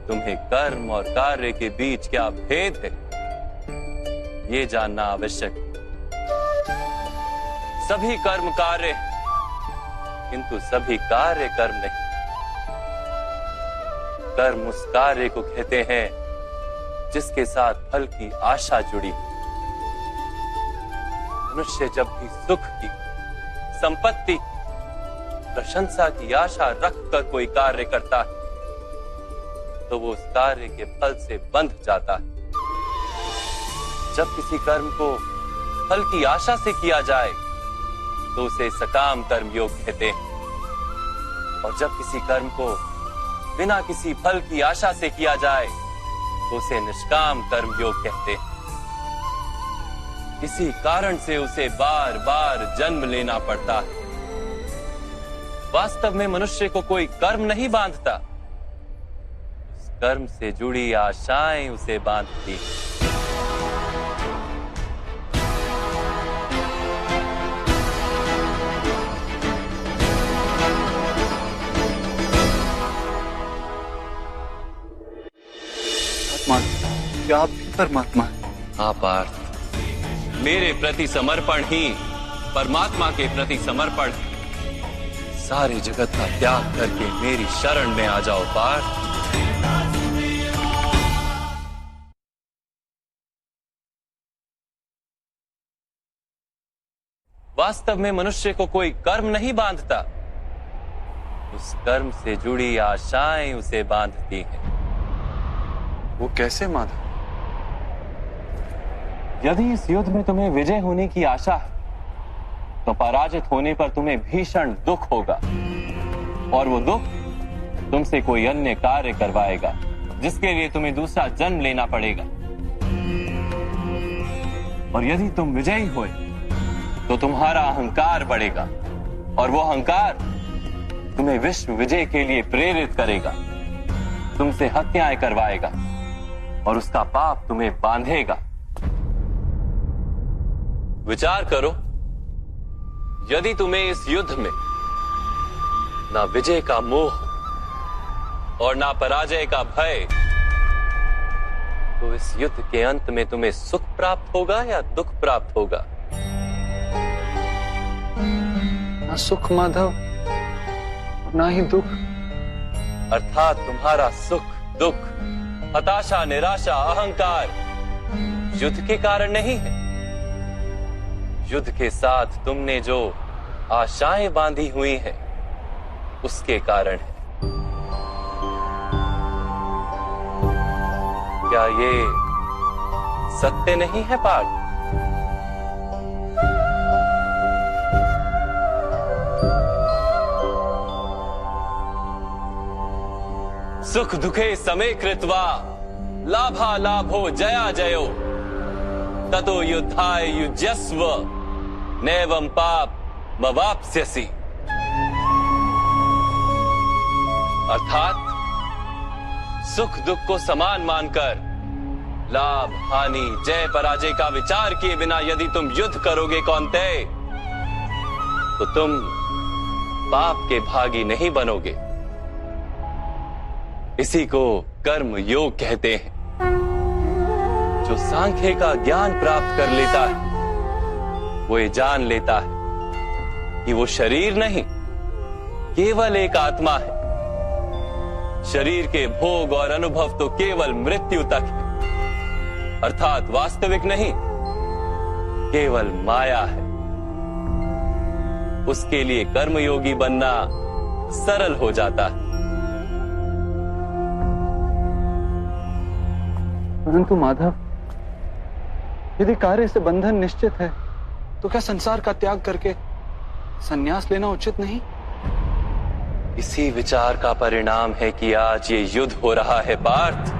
S1: तुम्हें कर्म और कार्य के बीच क्या भेद है, ये जानना आवश्यक है। सभी कर्म कार्य, किंतु सभी कार्य कर्म नहीं। कर्म उस कार्य को कहते हैं जिसके साथ फल की आशा जुड़ी। मनुष्य जब भी सुख की, संपत्ति, प्रशंसा की आशा रखकर कोई कार्य करता है तो वो उस कार्य के फल से बंध जाता है। जब किसी कर्म को फल की आशा से किया जाए तो उसे सकाम कर्म योग कहते हैं, और जब किसी कर्म को बिना किसी फल की आशा से किया जाए तो उसे निष्काम कर्म योग कहते हैं। इसी कारण से उसे बार बार जन्म लेना पड़ता है। वास्तव में मनुष्य को कोई कर्म नहीं बांधता, उस कर्म से जुड़ी आशाएं उसे बांधती हैं।
S7: क्या आप भी परमात्मा हैं?
S1: हाँ पार्थ, मेरे प्रति समर्पण ही परमात्मा के प्रति समर्पण है। सारे जगत का त्याग करके मेरी शरण में आ जाओ पार्थ। वास्तव में मनुष्य को कोई कर्म नहीं बांधता, उस कर्म से जुड़ी आशाएं उसे बांधती हैं।
S7: वो कैसे माधव?
S1: यदि इस युद्ध में तुम्हें विजय होने की आशा है तो पराजित होने पर तुम्हें भीषण दुख होगा, और वो दुख तुमसे कोई अन्य कार्य करवाएगा जिसके लिए तुम्हें दूसरा जन्म लेना पड़ेगा। और यदि तुम विजयी हुए तो तुम्हारा अहंकार बढ़ेगा, और वो अहंकार तुम्हें विश्व विजय के लिए प्रेरित करेगा, तुमसे हत्याएं करवाएगा और उसका पाप तुम्हें बांधेगा। विचार करो, यदि तुम्हें इस युद्ध में ना विजय का मोह और ना पराजय का भय, तो इस युद्ध के अंत में तुम्हें सुख प्राप्त होगा या दुख प्राप्त होगा?
S7: ना सुख माधव, ना ही दुख।
S1: अर्थात तुम्हारा सुख, दुख, हताशा, निराशा, अहंकार युद्ध के कारण नहीं है। युद्ध के साथ तुमने जो आशाएं बांधी हुई हैं, उसके कारण है। क्या ये सत्य नहीं है पार्थ? सुख दुखे समे कृत्वा लाभा लाभो जया जयो ततो युद्धाय युज्यस्व नैवं पाप मवाप्स्यसि। अर्थात सुख दुख को समान मानकर लाभ हानि जय पराजय का विचार किए बिना यदि तुम युद्ध करोगे कौन्तेय, तो तुम पाप के भागी नहीं बनोगे। इसी को कर्म योग कहते हैं। जो सांख्य का ज्ञान प्राप्त कर लेता है, वो ये जान लेता है कि वो शरीर नहीं, केवल एक आत्मा है। शरीर के भोग और अनुभव तो केवल मृत्यु तक है, अर्थात वास्तविक नहीं, केवल माया है। उसके लिए कर्मयोगी बनना सरल हो जाता है।
S7: परंतु माधव, यदि कार्य से बंधन निश्चित है, तो क्या संसार का त्याग करके संन्यास लेना उचित नहीं?
S1: इसी विचार का परिणाम है कि आज ये युद्ध हो रहा है पार्थ।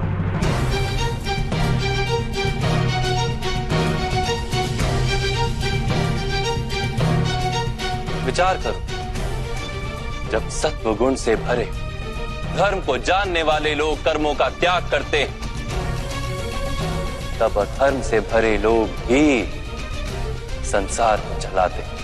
S1: विचार करो, जब सत्व गुण से भरे धर्म को जानने वाले लोग कर्मों का त्याग करते हैं, तब अधर्म से भरे लोग भी संसार को चलाते हैं।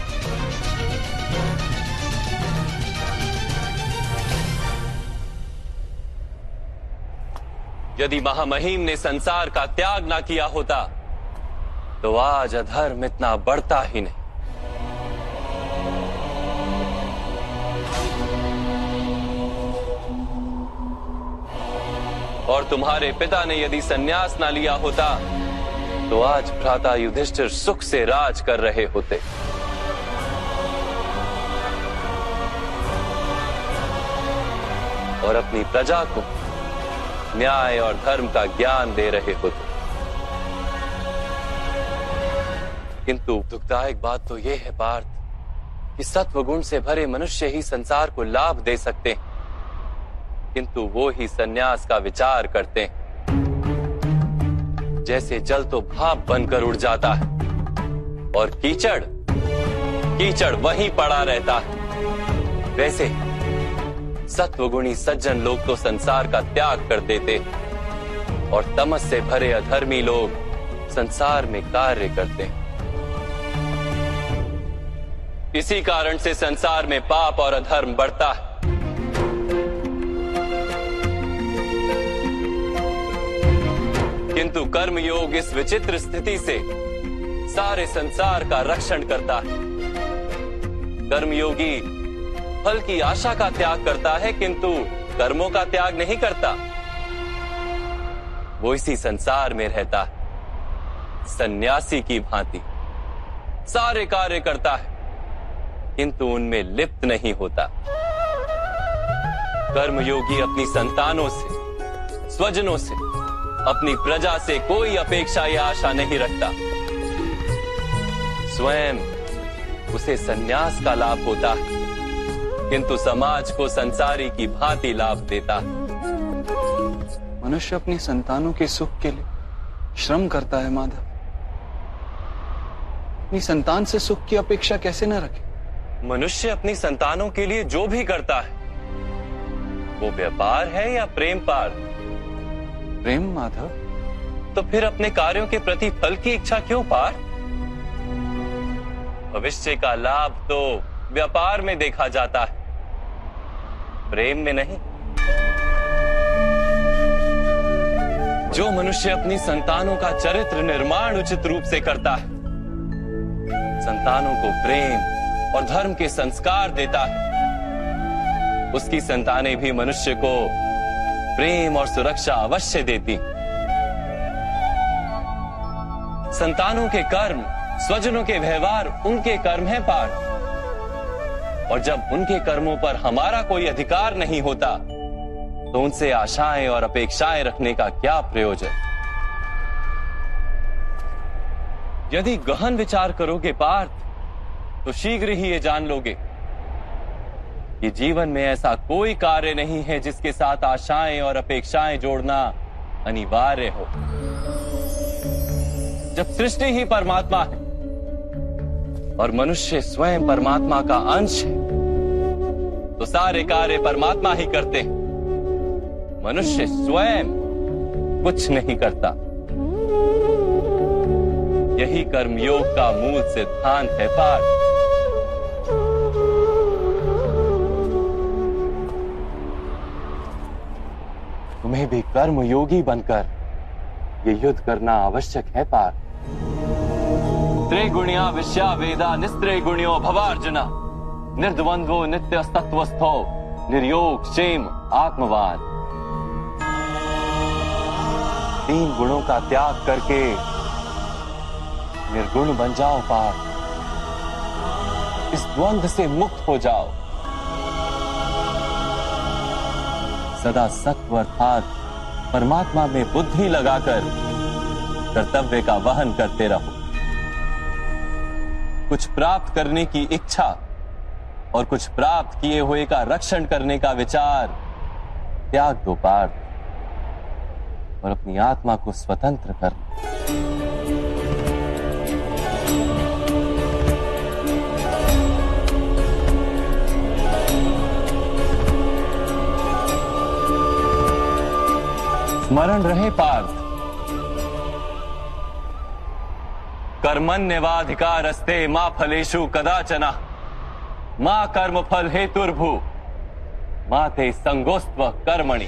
S1: यदि महामहिम ने संसार का त्याग ना किया होता, तो आज अधर्म इतना बढ़ता ही नहीं। और तुम्हारे पिता ने यदि संन्यास ना लिया होता, तो आज भ्राता युधिष्ठिर सुख से राज कर रहे होते। और अपनी प्रजा को न्याय और धर्म का ज्ञान दे रहे होते। किंतु दुखदायक बात तो यह है पार्थ, कि सत्वगुण से भरे मनुष्य ही संसार को लाभ दे सकते हैं, किंतु वो ही संन्यास का विचार करते हैं। जैसे जल तो भाप बनकर उड़ जाता है, और कीचड़ कीचड़ वहीं पड़ा रहता है, वैसे सत्वगुणी सज्जन लोग तो संसार का त्याग कर देते, और तमस से भरे अधर्मी लोग संसार में कार्य करते हैं। इसी कारण से संसार में पाप और अधर्म बढ़ता है। किंतु कर्मयोग इस विचित्र स्थिति से सारे संसार का रक्षण करता है। कर्मयोगी फल की आशा का त्याग करता है, किंतु कर्मों का त्याग नहीं करता। वो इसी संसार में रहता है, सन्यासी की भांति सारे कार्य करता है, किंतु उनमें लिप्त नहीं होता। कर्मयोगी अपनी संतानों से, स्वजनों से, अपनी प्रजा से कोई अपेक्षा या आशा नहीं रखता। स्वयं उसे संन्यास का लाभ होता है, किंतु समाज को संसारी की भांति लाभ देता है।
S7: मनुष्य अपनी संतानों के सुख के लिए श्रम करता है माधव। अपनी संतान से सुख की अपेक्षा कैसे न रखे?
S1: मनुष्य अपनी संतानों के लिए जो भी करता है, वो व्यापार है या प्रेम पार्थ?
S7: प्रेम माधव।
S1: तो फिर अपने कार्यों के प्रति फल की इच्छा क्यों पार्थ? भविष्य का लाभ तो व्यापार में देखा जाता है, प्रेम में नहीं। जो मनुष्य अपनी संतानों का चरित्र निर्माण उचित रूप से करता है, संतानों को प्रेम और धर्म के संस्कार देता है, उसकी संतानें भी मनुष्य को प्रेम और सुरक्षा अवश्य देती। संतानों के कर्म, स्वजनों के व्यवहार उनके कर्म हैं पार्थ। और जब उनके कर्मों पर हमारा कोई अधिकार नहीं होता, तो उनसे आशाएं और अपेक्षाएं रखने का क्या प्रयोजन। यदि गहन विचार करोगे पार्थ, तो शीघ्र ही ये जान लोगे कि जीवन में ऐसा कोई कार्य नहीं है जिसके साथ आशाएं और अपेक्षाएं जोड़ना अनिवार्य हो। जब सृष्टि ही परमात्मा है और मनुष्य स्वयं परमात्मा का अंश है, तो सारे कार्य परमात्मा ही करते हैं, मनुष्य स्वयं कुछ नहीं करता। यही कर्मयोग का मूल सिद्धांत है पार्थ। तुम्हें भी कर्मयोगी बनकर ये युद्ध करना आवश्यक है पार्थ। त्रिगुणिया विश्या वेदा निस्त्रिगुण्यो भवार्जुना, निर्द्वंद्वो नित्यस्तत्वस्थो निर्योग क्षेम आत्मवान। 3 गुणों का त्याग करके निर्गुण बन जाओ पार्थ। इस द्वंद्व से मुक्त हो जाओ। सदा सत्व अर्थात परमात्मा में बुद्धि लगाकर कर्तव्य का वहन करते रहो। कुछ प्राप्त करने की इच्छा और कुछ प्राप्त किए हुए का रक्षण करने का विचार त्याग दो पार्थ, और अपनी आत्मा को स्वतंत्र कर। स्मरण रहे पार्थ, कर्मण्येवाधिकारस्ते मा फलेषु कदाचन मा कर्म फल हेतुर्भु मा ते संगोस्त्व कर्मणि।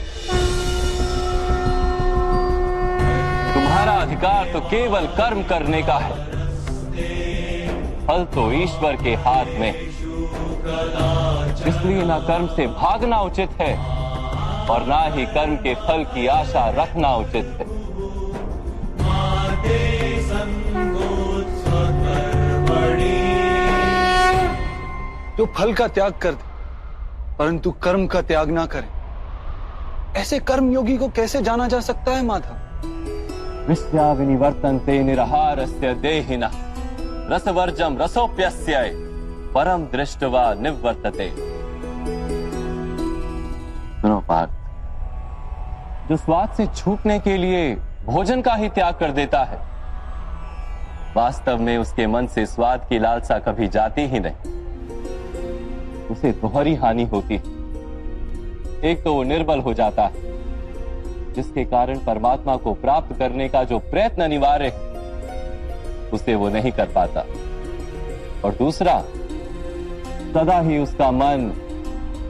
S1: तुम्हारा अधिकार तो केवल कर्म करने का है, फल तो ईश्वर के हाथ में। इसलिए ना कर्म से भागना उचित है और ना ही कर्म के फल की आशा रखना उचित है।
S7: जो फल का त्याग कर दे परंतु कर्म का त्याग ना करे, ऐसे कर्मयोगी को कैसे जाना जा सकता है माधव?
S1: विश्या विनिवर्तन्ते निरहारस्य देहिनः रसवर्जम रसोप्यस्य परम दृष्ट्वा निवर्तते। सुनो पार्थ, जो स्वाद से छूटने के लिए भोजन का ही त्याग कर देता है, वास्तव में उसके मन से स्वाद की लालसा कभी जाती ही नहीं। उसे दोहरी हानि होती है। एक तो वो निर्बल हो जाता है, जिसके कारण परमात्मा को प्राप्त करने का जो प्रयत्न अनिवार्य है उसे वो नहीं कर पाता, और दूसरा सदा ही उसका मन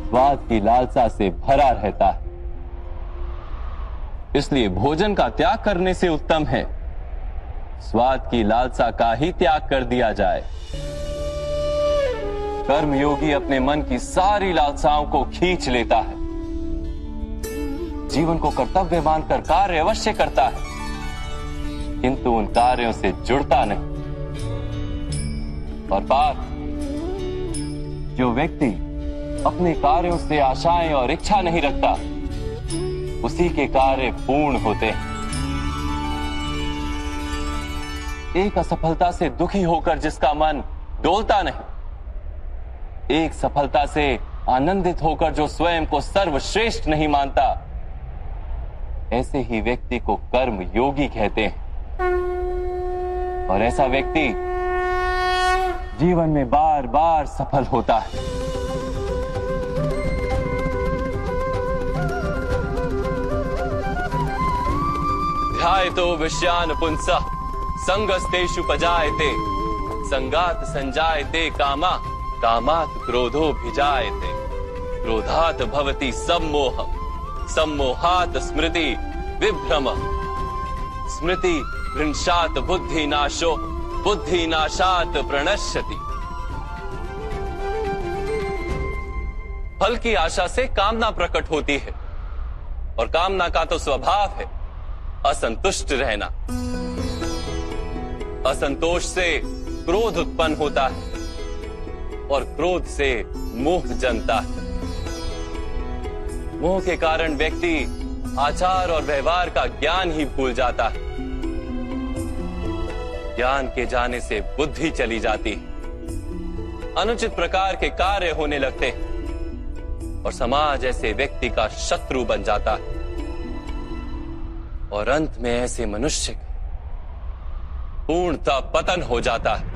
S1: स्वाद की लालसा से भरा रहता है। इसलिए भोजन का त्याग करने से उत्तम है स्वाद की लालसा का ही त्याग कर दिया जाए। कर्मयोगी अपने मन की सारी लालसाओं को खींच लेता है, जीवन को कर्तव्य मानकर कार्य अवश्य करता है, किंतु उन कार्यों से जुड़ता नहीं। और बात, जो व्यक्ति अपने कार्यों से आशाएं और इच्छा नहीं रखता, उसी के कार्य पूर्ण होते हैं। एक असफलता से दुखी होकर जिसका मन डोलता नहीं, एक सफलता से आनंदित होकर जो स्वयं को सर्वश्रेष्ठ नहीं मानता, ऐसे ही व्यक्ति को कर्म योगी कहते हैं। और ऐसा व्यक्ति जीवन में बार बार सफल होता है। ध्यायतो विषयान पुंसः संगस्तेषु पजायते संगात संजायते कामा कामात् क्रोधो भिजायते क्रोधात् भवति सम्मोह सम्मोहात् स्मृति विभ्रम स्मृति भृंशात बुद्धि नाशो बुद्धि नाशात प्रणश्यति। फल की आशा से कामना प्रकट होती है और कामना का तो स्वभाव है असंतुष्ट रहना। असंतोष से क्रोध उत्पन्न होता है और क्रोध से मोह जन्मता है। मोह के कारण व्यक्ति आचार और व्यवहार का ज्ञान ही भूल जाता है। ज्ञान के जाने से बुद्धि चली जाती है। अनुचित प्रकार के कार्य होने लगते हैं और समाज ऐसे व्यक्ति का शत्रु बन जाता है और अंत में ऐसे मनुष्य का पूर्णतः पतन हो जाता है।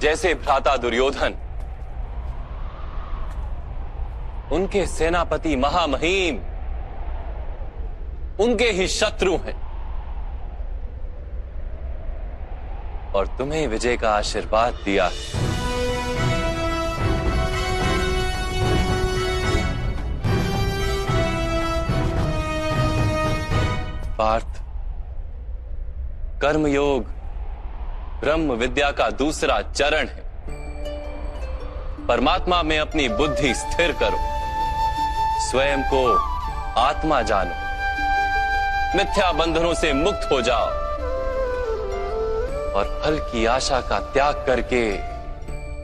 S1: जैसे भ्राता दुर्योधन, उनके सेनापति महामहिम उनके ही शत्रु हैं और तुम्हें विजय का आशीर्वाद दिया। पार्थ, कर्मयोग ब्रह्म विद्या का दूसरा चरण है। परमात्मा में अपनी बुद्धि स्थिर करो, स्वयं को आत्मा जानो, मिथ्या बंधनों से मुक्त हो जाओ और फल की आशा का त्याग करके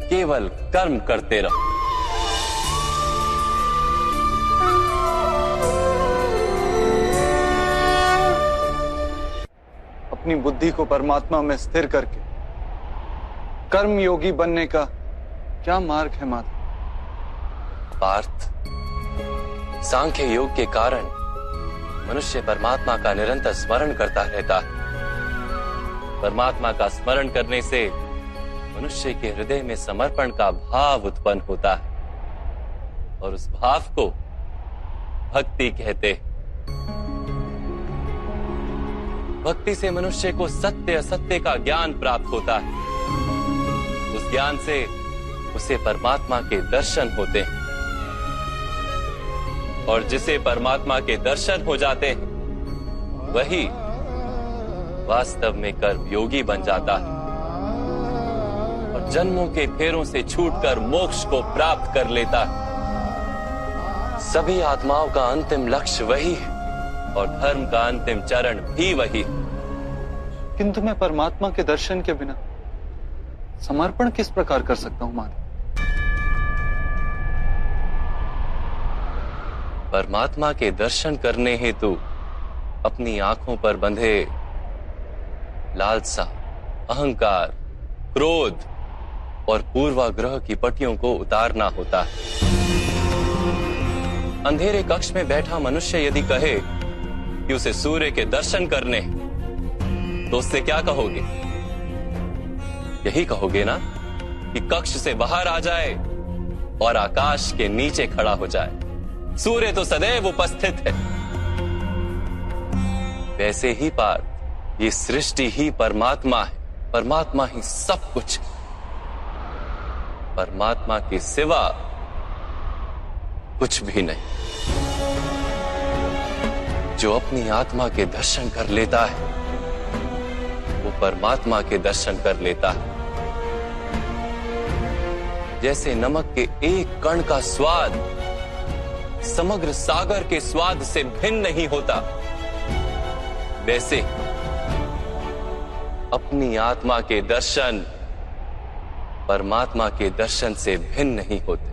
S1: केवल कर्म करते रहो।
S7: अपनी बुद्धि को परमात्मा में स्थिर करके कर्म योगी बनने का क्या मार्ग है माता?
S1: पार्थ, सांख्य योग के कारण मनुष्य परमात्मा का निरंतर स्मरण करता रहता है। परमात्मा का स्मरण करने से मनुष्य के हृदय में समर्पण का भाव उत्पन्न होता है और उस भाव को भक्ति कहते हैं। भक्ति से मनुष्य को सत्य असत्य का ज्ञान प्राप्त होता है। उस ज्ञान से उसे परमात्मा के दर्शन होते हैं और जिसे परमात्मा के दर्शन हो जाते हैं वही वास्तव में कर्मयोगी बन जाता है और जन्मों के फेरों से छूटकर मोक्ष को प्राप्त कर लेता है। सभी आत्माओं का अंतिम लक्ष्य वही है और धर्म का अंतिम चरण भी वही है।
S7: किंतु मैं परमात्मा के दर्शन के बिना समर्पण किस प्रकार कर सकता हूं माता?
S1: परमात्मा के दर्शन करने हेतु अपनी आंखों पर बंधे लालसा, अहंकार, क्रोध और पूर्वाग्रह की पट्टियों को उतारना होता है। अंधेरे कक्ष में बैठा मनुष्य यदि कहे कि उसे सूर्य के दर्शन करने तो उससे क्या कहोगे? यही कहोगे ना कि कक्ष से बाहर आ जाए और आकाश के नीचे खड़ा हो जाए। सूर्य तो सदैव उपस्थित है। वैसे ही पार्थ, ये सृष्टि ही परमात्मा है, परमात्मा ही सब कुछ है। परमात्मा के सिवा कुछ भी नहीं। जो अपनी आत्मा के दर्शन कर लेता है वो परमात्मा के दर्शन कर लेता है। जैसे नमक के एक कण का स्वाद समग्र सागर के स्वाद से भिन्न नहीं होता, वैसे अपनी आत्मा के दर्शन परमात्मा के दर्शन से भिन्न नहीं होते।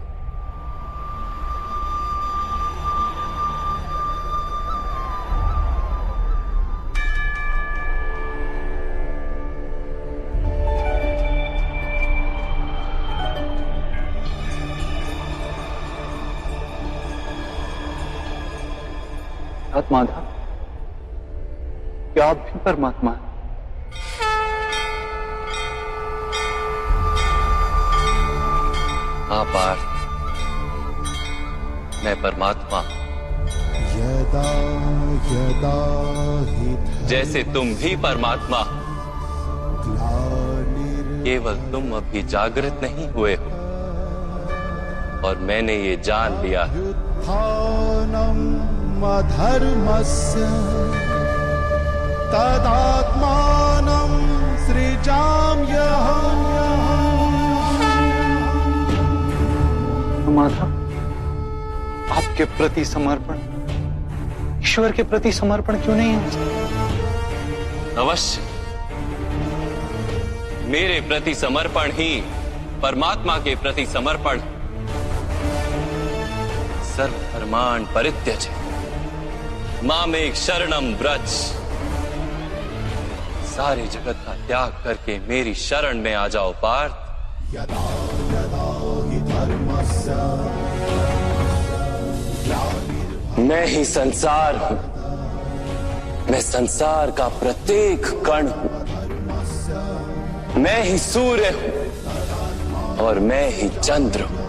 S7: माधव, क्या आप भी परमात्मा हैं?
S1: हाँ पार्थ, मैं परमात्मा।
S8: यदा
S1: जैसे तुम भी परमात्मा, केवल तुम अभी जागृत नहीं हुए हो, और मैंने ये जान लिया
S8: अधर्मस्य तदात्मानं सृजाम्यहम्।
S7: माता, आपके प्रति समर्पण ईश्वर के प्रति समर्पण क्यों नहीं है?
S1: अवश्य, मेरे प्रति समर्पण ही परमात्मा के प्रति समर्पण। सर्वधर्मान् परित्यज मामेक शरणम व्रज। सारे जगत का त्याग करके मेरी शरण में आ जाओ पार्थ। मैं ही संसार हूं, मैं संसार का प्रत्येक कण हूं, मैं ही सूर्य हूं और मैं ही चंद्र हूं,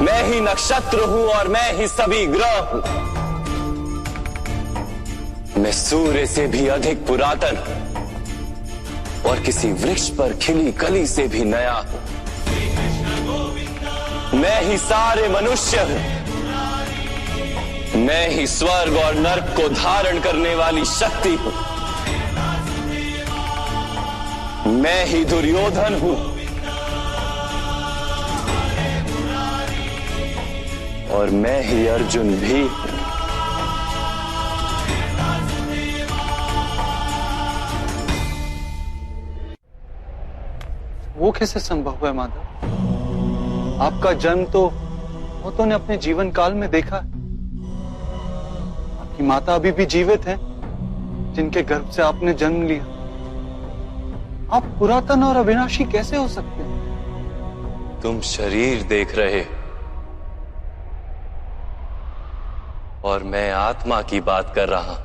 S1: मैं ही नक्षत्र हूं और मैं ही सभी ग्रह हूं, मैं सूर्य से भी अधिक पुरातन हूं और किसी वृक्ष पर खिली कली से भी नया हूं, मैं ही सारे मनुष्य हूं, मैं ही स्वर्ग और नर्क को धारण करने वाली शक्ति हूं, मैं ही दुर्योधन हूं और मैं ही अर्जुन भी हूं।
S7: वो कैसे संभव है माता? आपका जन्म तो बहुतों ने अपने जीवन काल में देखा है। आपकी माता अभी भी जीवित हैं, जिनके गर्भ से आपने जन्म लिया। आप पुरातन और अविनाशी कैसे हो सकते हैं?
S1: तुम शरीर देख रहे हो और मैं आत्मा की बात कर रहा हूं।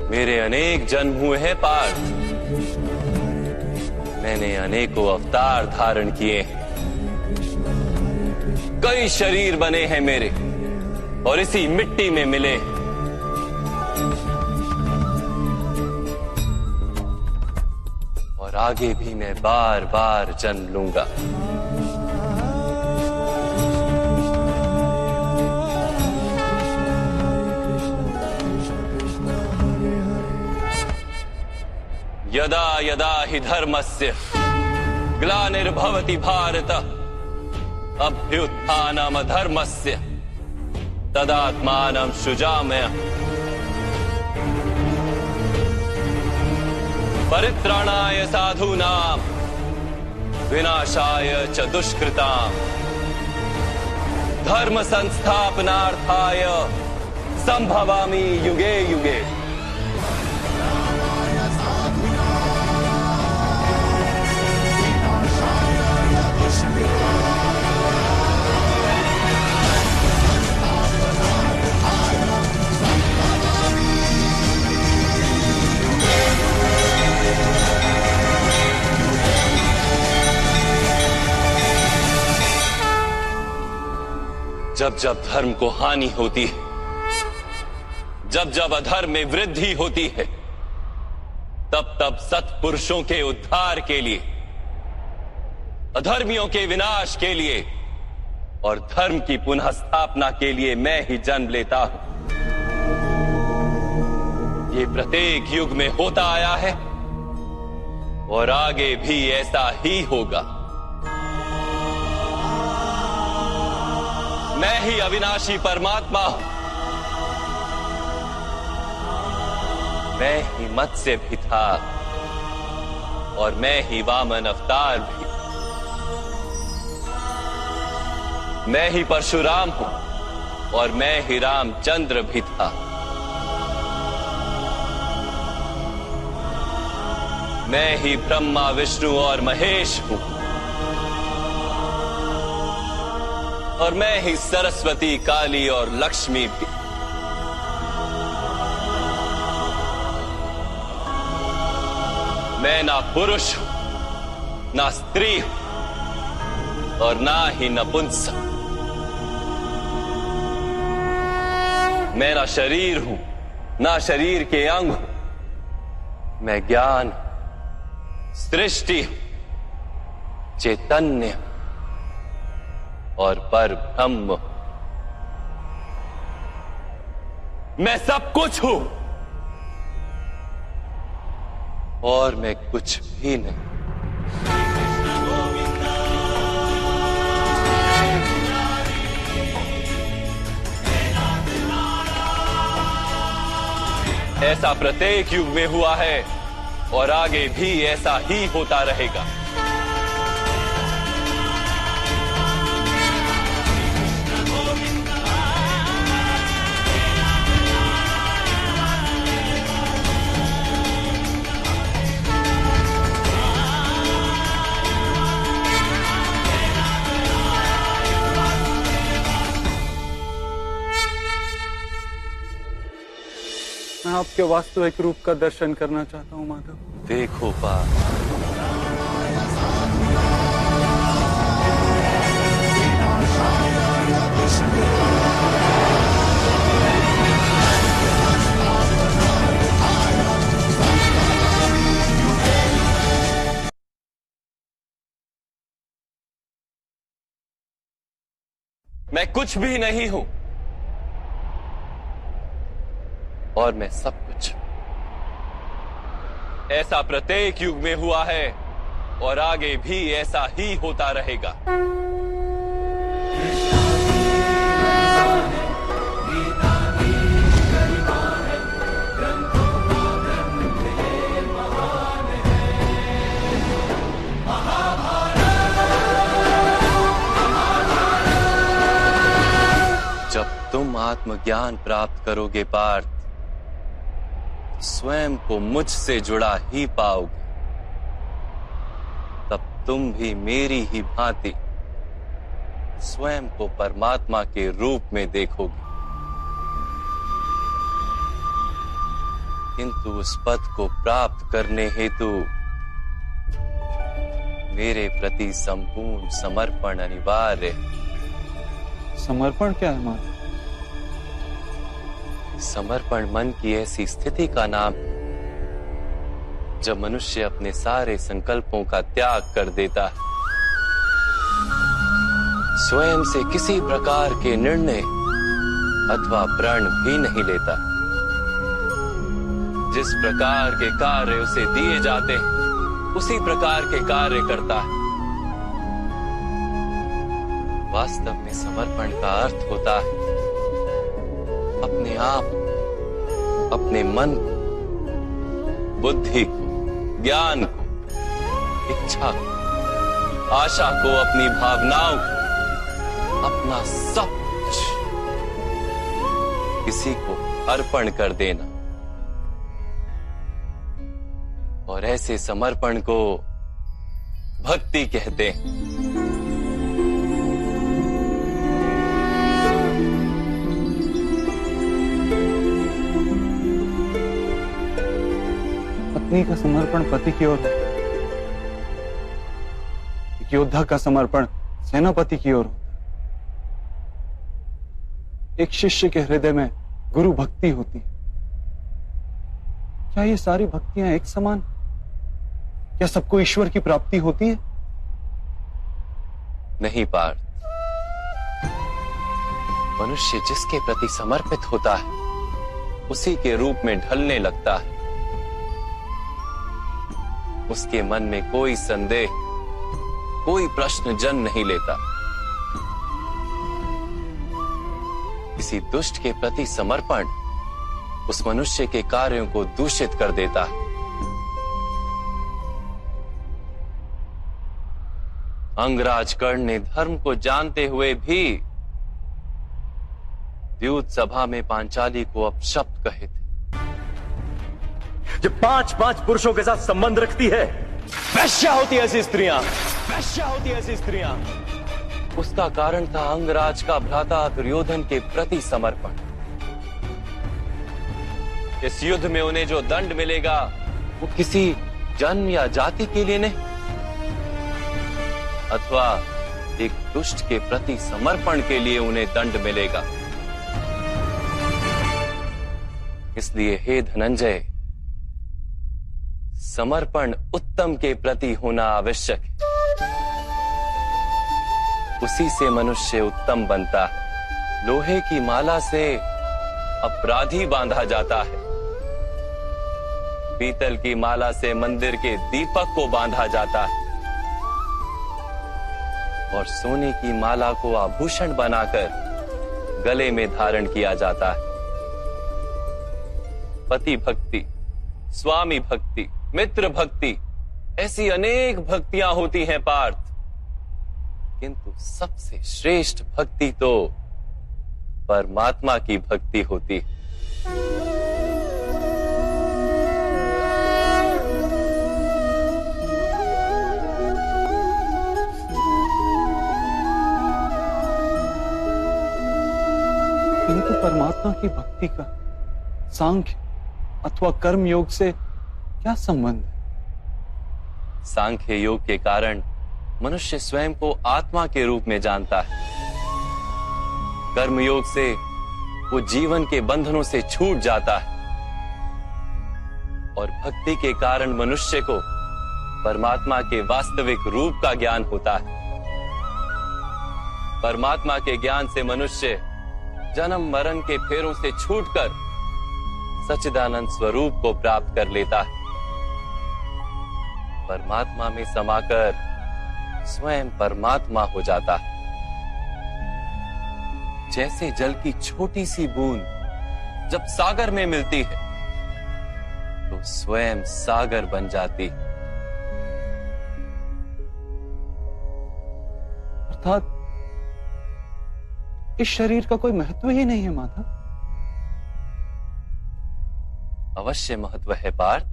S1: मेरे अनेक जन्म हुए हैं पार्थ, मैंने अनेकों अवतार धारण किए हैं, कई शरीर बने हैं मेरे और इसी मिट्टी में मिले। और आगे भी मैं बार बार जन्म लूंगा। यदा यदा हि धर्मस्य ग्लानिर्भवति भारत अभ्युत्थानम् अधर्मस्य तदात्मानं सृजाम्यहम्। परित्राणाय साधूनां विनाशाय च दुष्कृतां धर्म संस्थापनार्थाय संभवामि युगे युगे। जब जब धर्म को हानि होती है, जब जब अधर्म में वृद्धि होती है, तब तब सत्पुरुषों के उद्धार के लिए, अधर्मियों के विनाश के लिए और धर्म की पुनः स्थापना के लिए मैं ही जन्म लेता हूं। ये प्रत्येक युग में होता आया है और आगे भी ऐसा ही होगा। मैं ही अविनाशी परमात्मा हूं, मैं ही मत्स्य भी था और मैं ही वामन अवतार भी, मैं ही परशुराम हूं और मैं ही रामचंद्र भी था। मैं ही ब्रह्मा विष्णु और महेश हूं और मैं ही सरस्वती काली और लक्ष्मी भी। मैं ना पुरुष हूं, ना स्त्री हूं और ना ही नपुंसक। मैं ना शरीर हूं, ना शरीर के अंग हूं। मैं ज्ञान, सृष्टि, चैतन्य और पर ब्रह्म। मैं सब कुछ हूं और मैं कुछ भी नहीं। ऐसा प्रत्येक युग में हुआ है और आगे भी ऐसा ही होता रहेगा।
S7: मैं आपके वास्तविक रूप का दर्शन करना चाहता हूँ माधव।
S1: देखो पा, मैं कुछ भी नहीं हूं और मैं सब कुछ। ऐसा प्रत्येक युग में हुआ है और आगे भी ऐसा ही होता रहेगा। जब तुम आत्मज्ञान प्राप्त करोगे पार्थ, स्वयं को मुझसे जुड़ा ही पाओगे। तब तुम भी मेरी ही भांति स्वयं को परमात्मा के रूप में देखोगे। किंतु उस पद को प्राप्त करने हेतु मेरे प्रति संपूर्ण समर्पण अनिवार्य है।
S7: समर्पण क्या है माधव?
S1: समर्पण मन की ऐसी स्थिति का नाम जब मनुष्य अपने सारे संकल्पों का त्याग कर देता है, स्वयं से किसी प्रकार के निर्णय अथवा प्रण भी नहीं लेता। जिस प्रकार के कार्य उसे दिए जाते हैं उसी प्रकार के कार्य करता है। वास्तव में समर्पण का अर्थ होता है अपने आप, अपने मन को, बुद्धि को, ज्ञान को, इच्छा को, आशा को, अपनी भावनाओं को, अपना सब कुछ किसी को अर्पण कर देना। और ऐसे समर्पण को भक्ति कहते हैं।
S7: पत्नी का समर्पण पति की ओर, एक योद्धा का समर्पण सेनापति की ओर होता है। एक शिष्य के हृदय में गुरु भक्ति होती है। क्या ये सारी भक्तियां एक समान? क्या सबको ईश्वर की प्राप्ति होती है?
S1: नहीं पार्थ, मनुष्य जिसके प्रति समर्पित होता है उसी के रूप में ढलने लगता है। उसके मन में कोई संदेह, कोई प्रश्न जन्म नहीं लेता। किसी दुष्ट के प्रति समर्पण उस मनुष्य के कार्यों को दूषित कर देता है। अंगराज कर्ण ने धर्म को जानते हुए भी द्यूत सभा में पांचाली को अपशब्द कहे थे।
S9: जो 5-5 पुरुषों के साथ संबंध रखती है, वैश्या होती है ऐसी स्त्रियां, वैश्या होती है ऐसी स्त्रियां।
S1: उसका कारण था अंगराज का भ्राता दुर्योधन के प्रति समर्पण। इस युद्ध में उन्हें जो दंड मिलेगा वो किसी जन्म या जाति के लिए नहीं, अथवा एक दुष्ट के प्रति समर्पण के लिए उन्हें दंड मिलेगा। इसलिए हे धनंजय, समर्पण उत्तम के प्रति होना आवश्यक है। उसी से मनुष्य उत्तम बनता है। लोहे की माला से अपराधी बांधा जाता है, पीतल की माला से मंदिर के दीपक को बांधा जाता है, और सोने की माला को आभूषण बनाकर गले में धारण किया जाता है। पति भक्ति, स्वामी भक्ति, मित्र भक्ति, ऐसी अनेक भक्तियां होती हैं पार्थ, किंतु सबसे श्रेष्ठ भक्ति तो परमात्मा की भक्ति होती है।
S7: किंतु परमात्मा की भक्ति का सांख्य अथवा कर्म योग से क्या संबंध है?
S1: सांख्य योग के कारण मनुष्य स्वयं को आत्मा के रूप में जानता है। कर्म योग से वो जीवन के बंधनों से छूट जाता है, और भक्ति के कारण मनुष्य को परमात्मा के वास्तविक रूप का ज्ञान होता है। परमात्मा के ज्ञान से मनुष्य जन्म मरण के फेरों से छूटकर सच्चिदानंद स्वरूप को प्राप्त कर लेता है। परमात्मा में समाकर स्वयं परमात्मा हो जाता है। जैसे जल की छोटी सी बूंद जब सागर में मिलती है तो स्वयं सागर बन जाती है।
S7: अर्थात इस शरीर का कोई महत्व ही नहीं है माधव।
S1: अवश्य महत्व है पार्थ।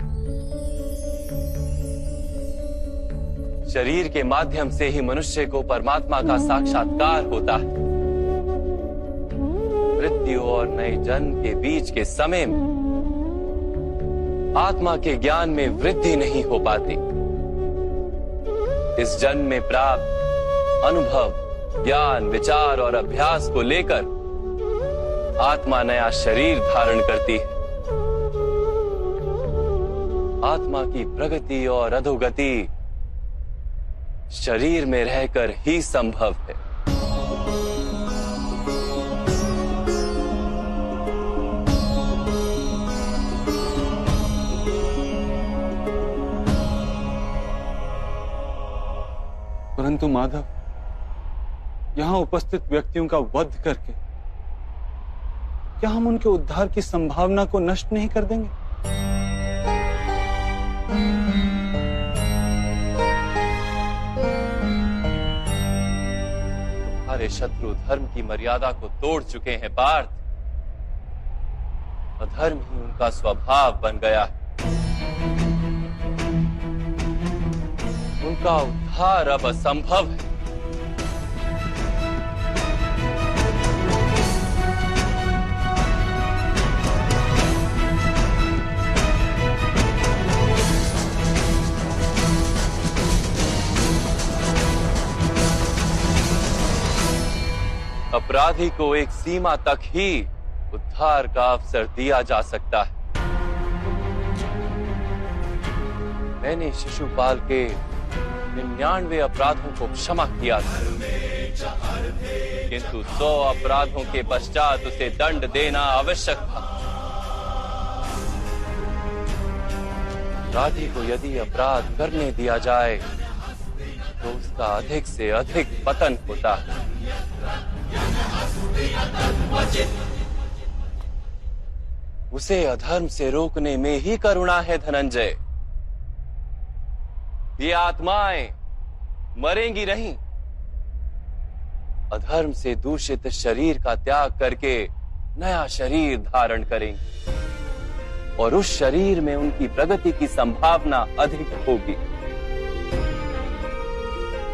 S1: शरीर के माध्यम से ही मनुष्य को परमात्मा का साक्षात्कार होता है। मृत्यु और नए जन्म के बीच के समय में आत्मा के ज्ञान में वृद्धि नहीं हो पाती। इस जन्म में प्राप्त अनुभव, ज्ञान, विचार और अभ्यास को लेकर आत्मा नया शरीर धारण करती है। आत्मा की प्रगति और अधोगति शरीर में रहकर ही संभव है।
S7: परंतु माधव, यहां उपस्थित व्यक्तियों का वध करके क्या हम उनके उद्धार की संभावना को नष्ट नहीं कर देंगे?
S1: तुम्हारे शत्रु धर्म की मर्यादा को तोड़ चुके हैं पार्थ। अधर्म ही उनका स्वभाव बन गया है। उनका उद्धार अब असंभव है। अपराधी को एक सीमा तक ही उद्धार का अवसर दिया जा सकता है। मैंने शिशुपाल के 99 अपराधों को क्षमा किया था, किंतु 100 अपराधों के पश्चात उसे दंड देना आवश्यक था। अपराधी को यदि अपराध करने दिया जाए तो उसका अधिक से अधिक पतन होता है। उसे अधर्म से रोकने में ही करुणा है धनंजय। ये आत्माएं मरेंगी नहीं। अधर्म से दूषित शरीर का त्याग करके नया शरीर धारण करेंगे, और उस शरीर में उनकी प्रगति की संभावना अधिक होगी।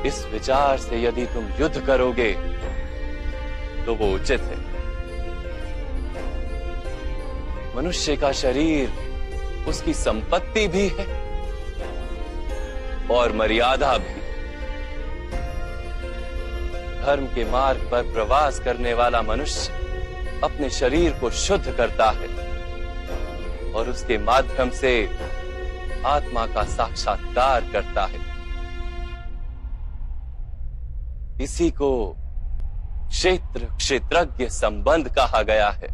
S1: इस विचार से यदि तुम युद्ध करोगे तो वो उचित है। मनुष्य का शरीर उसकी संपत्ति भी है और मर्यादा भी। धर्म के मार्ग पर प्रवास करने वाला मनुष्य अपने शरीर को शुद्ध करता है और उसके माध्यम से आत्मा का साक्षात्कार करता है। इसी को क्षेत्र क्षेत्रज्ञ संबंध कहा गया है।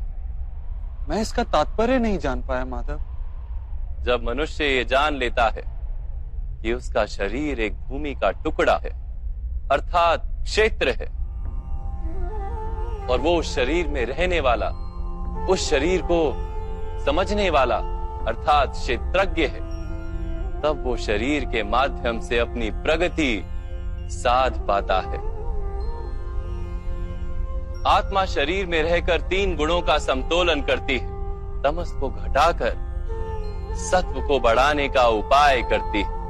S7: मैं इसका तात्पर्य नहीं जान पाया माधव।
S1: जब मनुष्य ये जान लेता है कि उसका शरीर एक भूमि का टुकड़ा है, अर्थात क्षेत्र है, और वो उस शरीर में रहने वाला, उस शरीर को समझने वाला अर्थात क्षेत्रज्ञ है, तब वो शरीर के माध्यम से अपनी प्रगति साध पाता है। आत्मा शरीर में रहकर 3 गुणों का समतोलन करती है। तमस को घटाकर सत्व को बढ़ाने का उपाय करती है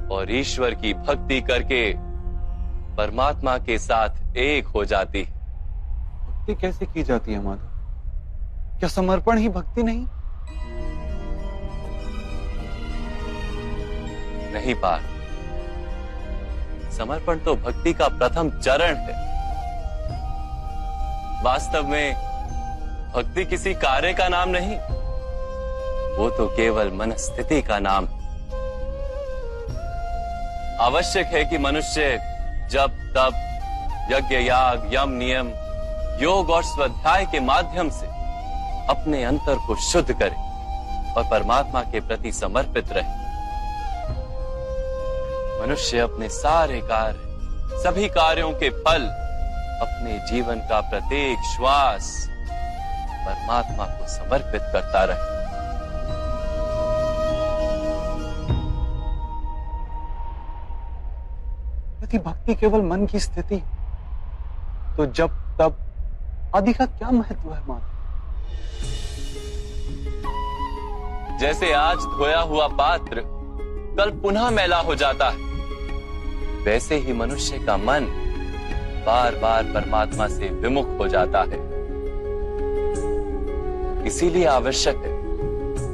S1: और ईश्वर की भक्ति करके परमात्मा के साथ एक हो जाती है।
S7: भक्ति कैसे की जाती है माधव? क्या समर्पण ही भक्ति नहीं?
S1: नहीं पार्थ, समर्पण तो भक्ति का प्रथम चरण है। वास्तव में भक्ति किसी कार्य का नाम नहीं, वो तो केवल मनस्थिति का नाम है। आवश्यक है कि मनुष्य जब तब यज्ञ याग यम नियम योग और स्वाध्याय के माध्यम से अपने अंतर को शुद्ध करे और परमात्मा के प्रति समर्पित रहे। मनुष्य अपने सारे कार्य, सभी कार्यों के फल, अपने जीवन का प्रत्येक श्वास परमात्मा को समर्पित करता रहे।
S7: यदि भक्ति केवल मन की स्थिति, तो जब तब आदि का क्या महत्व है माधव?
S1: जैसे आज धोया हुआ पात्र कल पुनः मैला हो जाता है, वैसे ही मनुष्य का मन बार बार परमात्मा से विमुख हो जाता है। इसीलिए आवश्यक है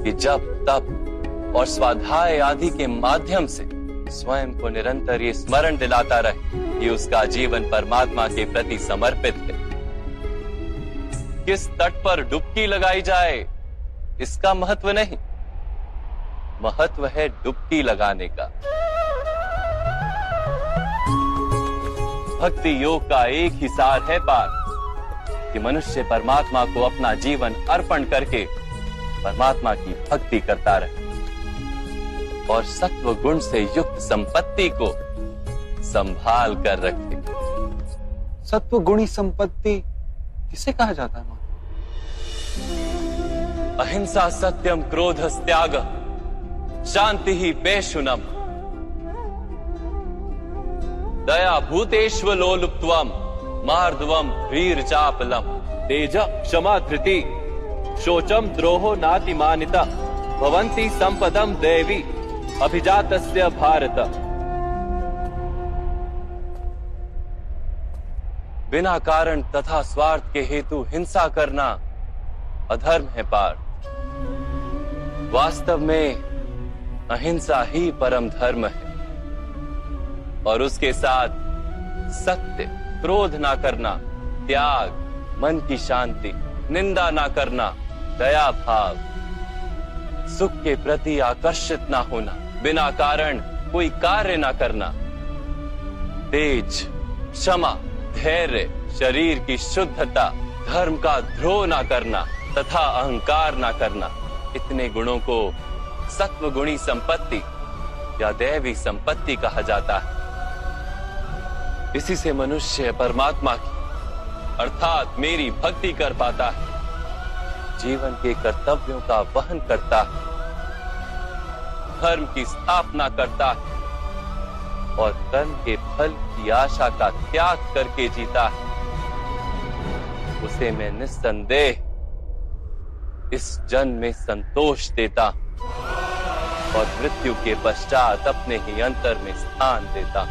S1: कि जब तप और स्वाध्याय आदि के माध्यम से स्वयं को निरंतर ये स्मरण दिलाता रहे कि उसका जीवन परमात्मा के प्रति समर्पित है। किस तट पर डुबकी लगाई जाए इसका महत्व नहीं, महत्व है डुबकी लगाने का। भक्ति योग का एक ही सार है पार्थ, कि मनुष्य परमात्मा को अपना जीवन अर्पण करके परमात्मा की भक्ति करता रहे और सत्व गुण से युक्त संपत्ति को संभाल कर रखे।
S7: सत्व गुणी संपत्ति किसे कहा जाता है?
S1: अहिंसा सत्यम क्रोध त्याग शांति ही पेशुनम दया भूतेष्व लोलुप्त्वम मार्दवम ह्रीर चापलम तेज क्षमा धृति शोचम द्रोहो नातिमानिता भवन्ति संपदम देवी अभिजातस्य भारत। बिना कारण तथा स्वार्थ के हेतु हिंसा करना अधर्म है पार्थ। वास्तव में अहिंसा ही परम धर्म है और उसके साथ सत्य, क्रोध ना करना, त्याग, मन की शांति, निंदा ना करना, दया भाव, सुख के प्रति आकर्षित ना होना, बिना कारण कोई कार्य ना करना, तेज, क्षमा, धैर्य, शरीर की शुद्धता, धर्म का द्रोह ना करना तथा अहंकार ना करना, इतने गुणों को सत्व गुणी संपत्ति या दैवी संपत्ति कहा जाता है। इसी से मनुष्य परमात्मा की अर्थात मेरी भक्ति कर पाता है, जीवन के कर्तव्यों का वहन करता है, धर्म की स्थापना करता है और कर्म के फल की आशा का त्याग करके जीता है। उसे मैं निस्संदेह इस जन्म में संतोष देता और मृत्यु के पश्चात अपने ही अंतर में स्थान देता।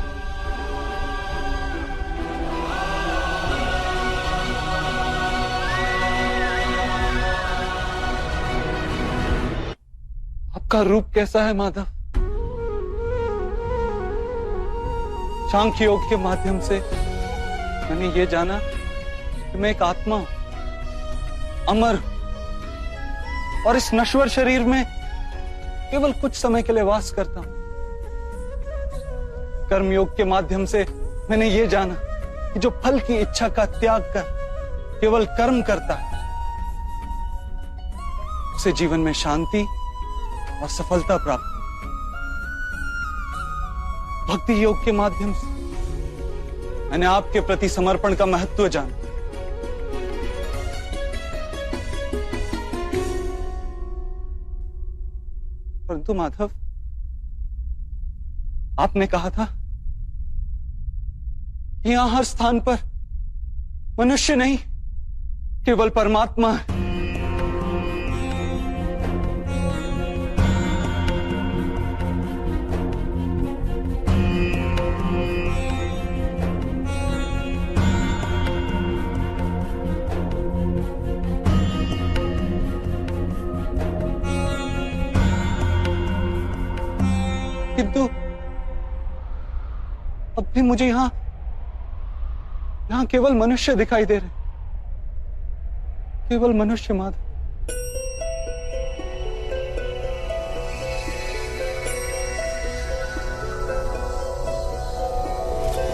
S7: आपका रूप कैसा है माधव? सांख्य योग के माध्यम से मैंने ये जाना कि मैं एक आत्मा हूं, अमर, और इस नश्वर शरीर में केवल कुछ समय के लिए वास करता हूं। कर्मयोग के माध्यम से मैंने ये जाना कि जो फल की इच्छा का त्याग कर केवल कर्म करता है, उसे जीवन में शांति और सफलता प्राप्त होती। भक्ति योग के माध्यम से मैंने आपके प्रति समर्पण का महत्व जाना। परंतु माधव, आपने कहा था कि यहां हर स्थान पर मनुष्य नहीं केवल परमात्मा है। किंतु अब भी मुझे यहां केवल मनुष्य दिखाई दे रहे, केवल मनुष्य माधव।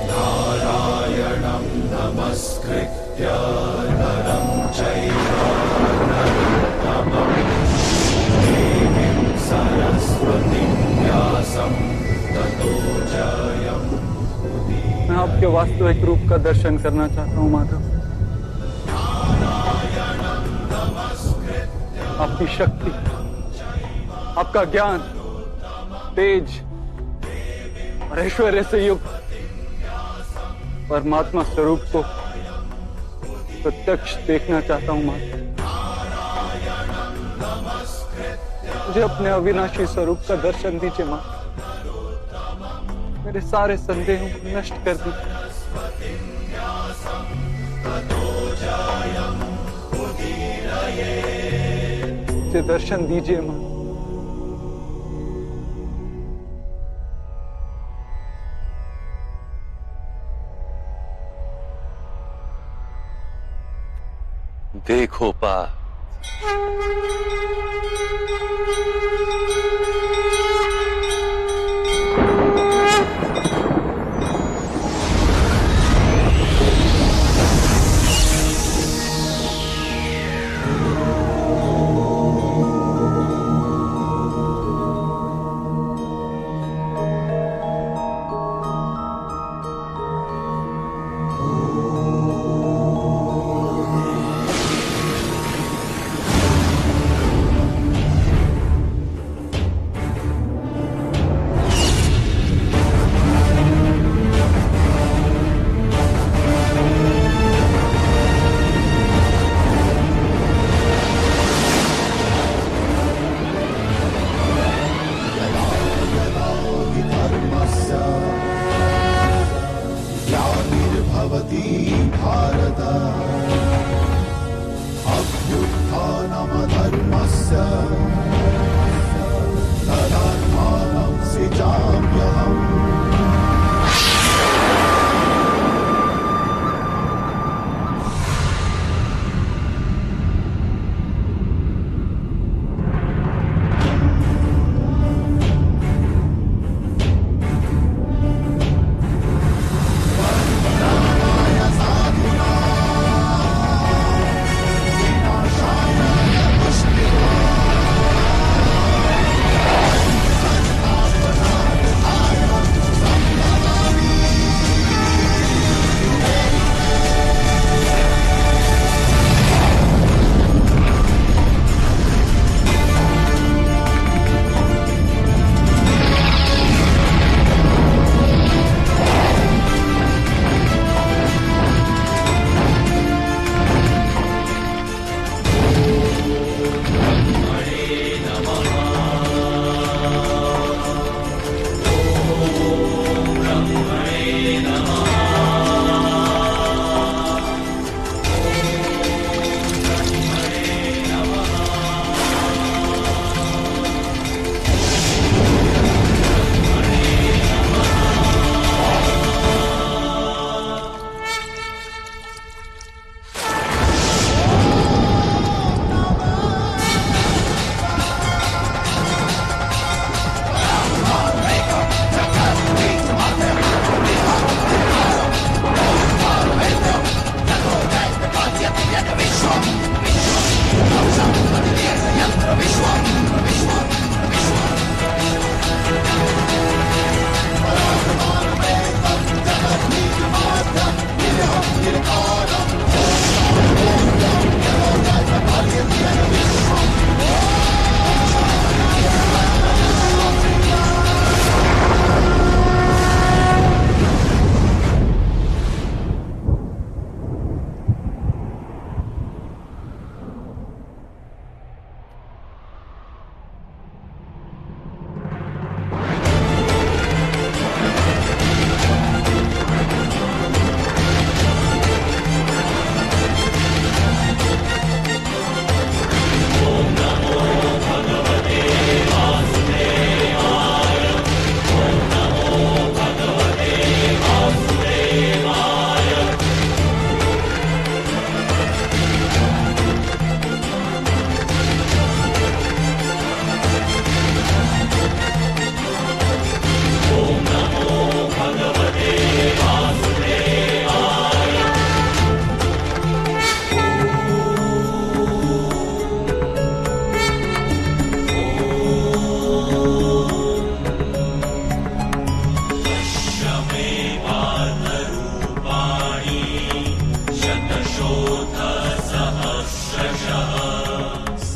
S2: नारायणं नमस्कृत्य नरं चैव नरोत्तमं देवीं सरस्वतीं व्यासं ततो जयमुदीरये।
S7: मैं आपके वास्तविक रूप का दर्शन करना चाहता हूं माधव। आपकी शक्ति, आपका ज्ञान, तेज और ऐश्वर्य से युक्त परमात्मा स्वरूप को प्रत्यक्ष देखना चाहता हूं माधव। मुझे अपने अविनाशी स्वरूप का दर्शन दीजिए माधव। मेरे सारे संदेहों को नष्ट कर दीजिए। मुझे दर्शन दीजिए मां।
S1: देखो पा,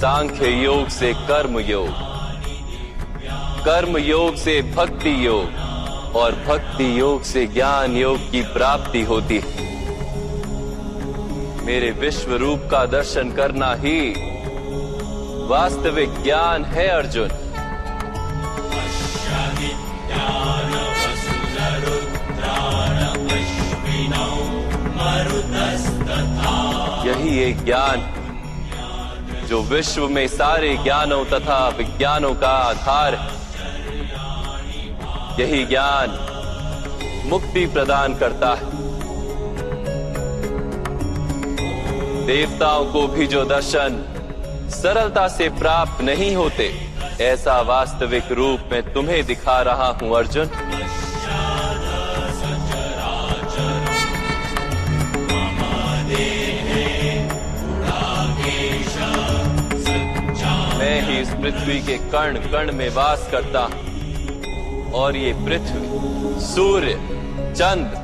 S1: सांख्य योग से कर्म योग, कर्म योग से भक्ति योग और भक्ति योग से ज्ञान योग की प्राप्ति होती है। मेरे विश्व रूप का दर्शन करना ही वास्तविक ज्ञान है अर्जुन। यही एक ज्ञान जो विश्व में सारे ज्ञानों तथा विज्ञानों का आधार है। यही ज्ञान मुक्ति प्रदान करता है। देवताओं को भी जो दर्शन सरलता से प्राप्त नहीं होते, ऐसा वास्तविक रूप में तुम्हें दिखा रहा हूं अर्जुन। मैं ही इस पृथ्वी के कण कण में वास करता हूं और ये पृथ्वी, सूर्य, चंद्र,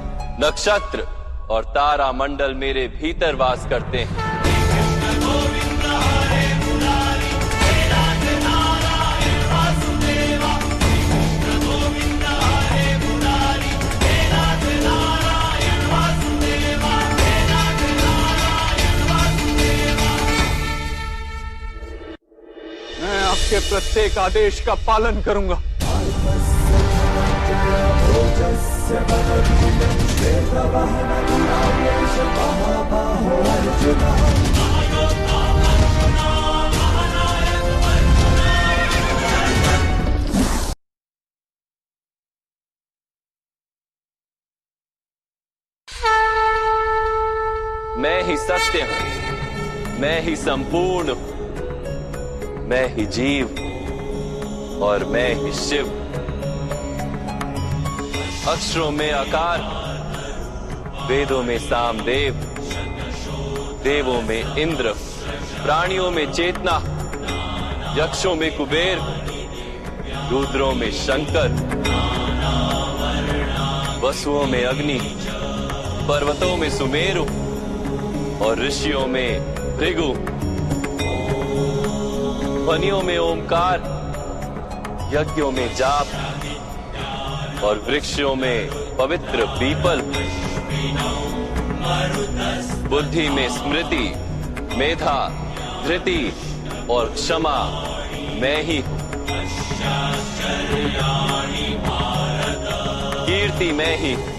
S1: नक्षत्र और तारा मंडल मेरे भीतर वास करते हैं।
S7: मैं आपके प्रत्येक आदेश का पालन करूंगा।
S1: मैं ही सत्य हूं, मैं ही संपूर्ण हूं, मैं ही जीव और मैं ही शिव। अक्षरों में आकार, वेदों में सामदेव, देवों में इंद्र, प्राणियों में चेतना, यक्षों में कुबेर, रुद्रों में शंकर, वसुओं में अग्नि, पर्वतों में सुमेरु और ऋषियों में भृगु, ध्वनियों में ओमकार, यज्ञों में जाप और वृक्षों में पवित्र पीपल, बुद्धि में स्मृति, मेधा, धृति और क्षमा मैं ही हूं। कीर्ति मैं ही हूं।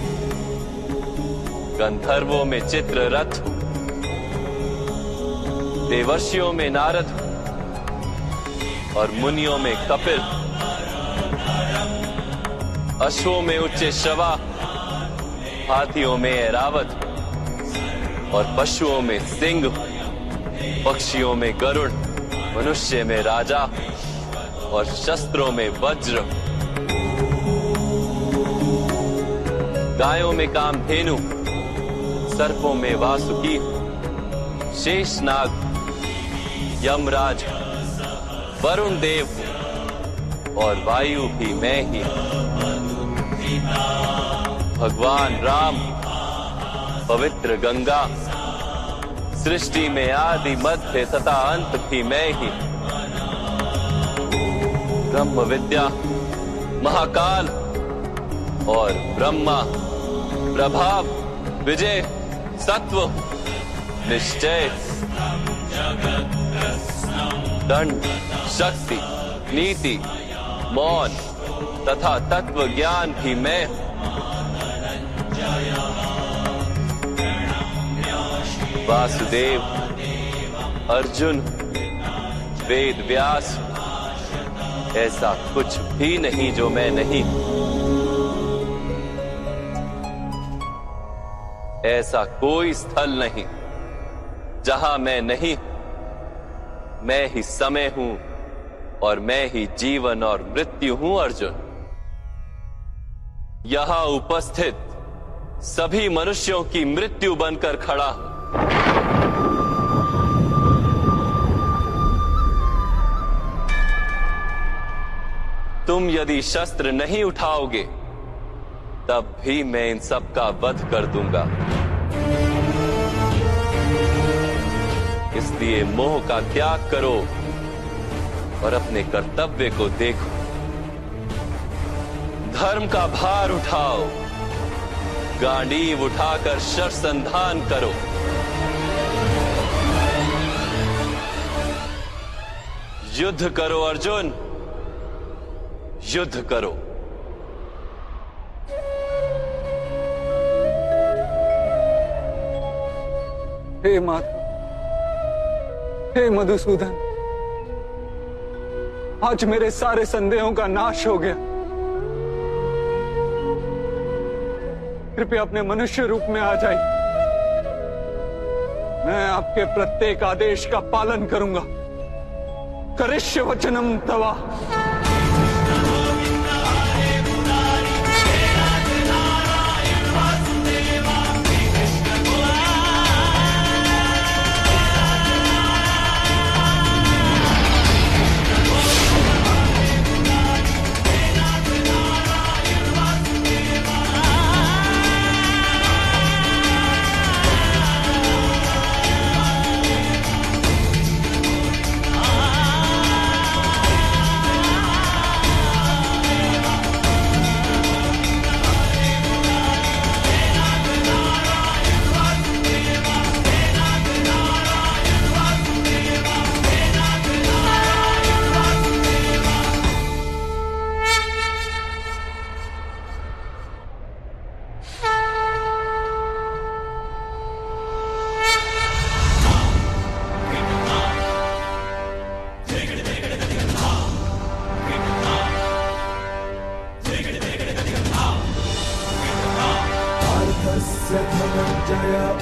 S1: गंधर्वों में चित्ररथ हूं, देवर्षियों में नारद हूं और मुनियों में कपिल, अश्वों में उच्चैश्रवा, हाथियों में ऐरावत और पशुओं में सिंह, पक्षियों में गरुड़, मनुष्य में राजा और शस्त्रों में वज्र, गायों में कामधेनु, सर्पों में वासुकी, शेषनाग, यमराज, वरुण देव और वायु भी मैं ही। भगवान राम, पवित्र गंगा, सृष्टि में आदि मध्य तथा अंत भी मैं ही। ब्रह्म विद्या, महाकाल और ब्रह्मा, प्रभाव, विजय, सत्व, निश्चय, दंड, शक्ति, नीति, मौन तथा तत्व ज्ञान भी मैं। वासुदेव, अर्जुन, वेद व्यास, ऐसा कुछ भी नहीं जो मैं नहीं। ऐसा कोई स्थल नहीं जहां मैं नहीं। मैं ही समय हूं और मैं ही जीवन और मृत्यु हूं अर्जुन। यहां उपस्थित सभी मनुष्यों की मृत्यु बनकर खड़ा हूं। तुम यदि शस्त्र नहीं उठाओगे तब भी मैं इन सब का वध कर दूंगा। इसलिए मोह का त्याग करो और अपने कर्तव्य को देखो। धर्म का भार उठाओ, गांडीव उठाकर शरसंधान करो। युद्ध करो अर्जुन, युद्ध करो।
S7: हे माधव, हे मधुसूदन, आज मेरे सारे संदेहों का नाश हो गया। कृपया अपने मनुष्य रूप में आ जाइए। मैं आपके प्रत्येक आदेश का पालन करूंगा। करिष्य वचनम तवा।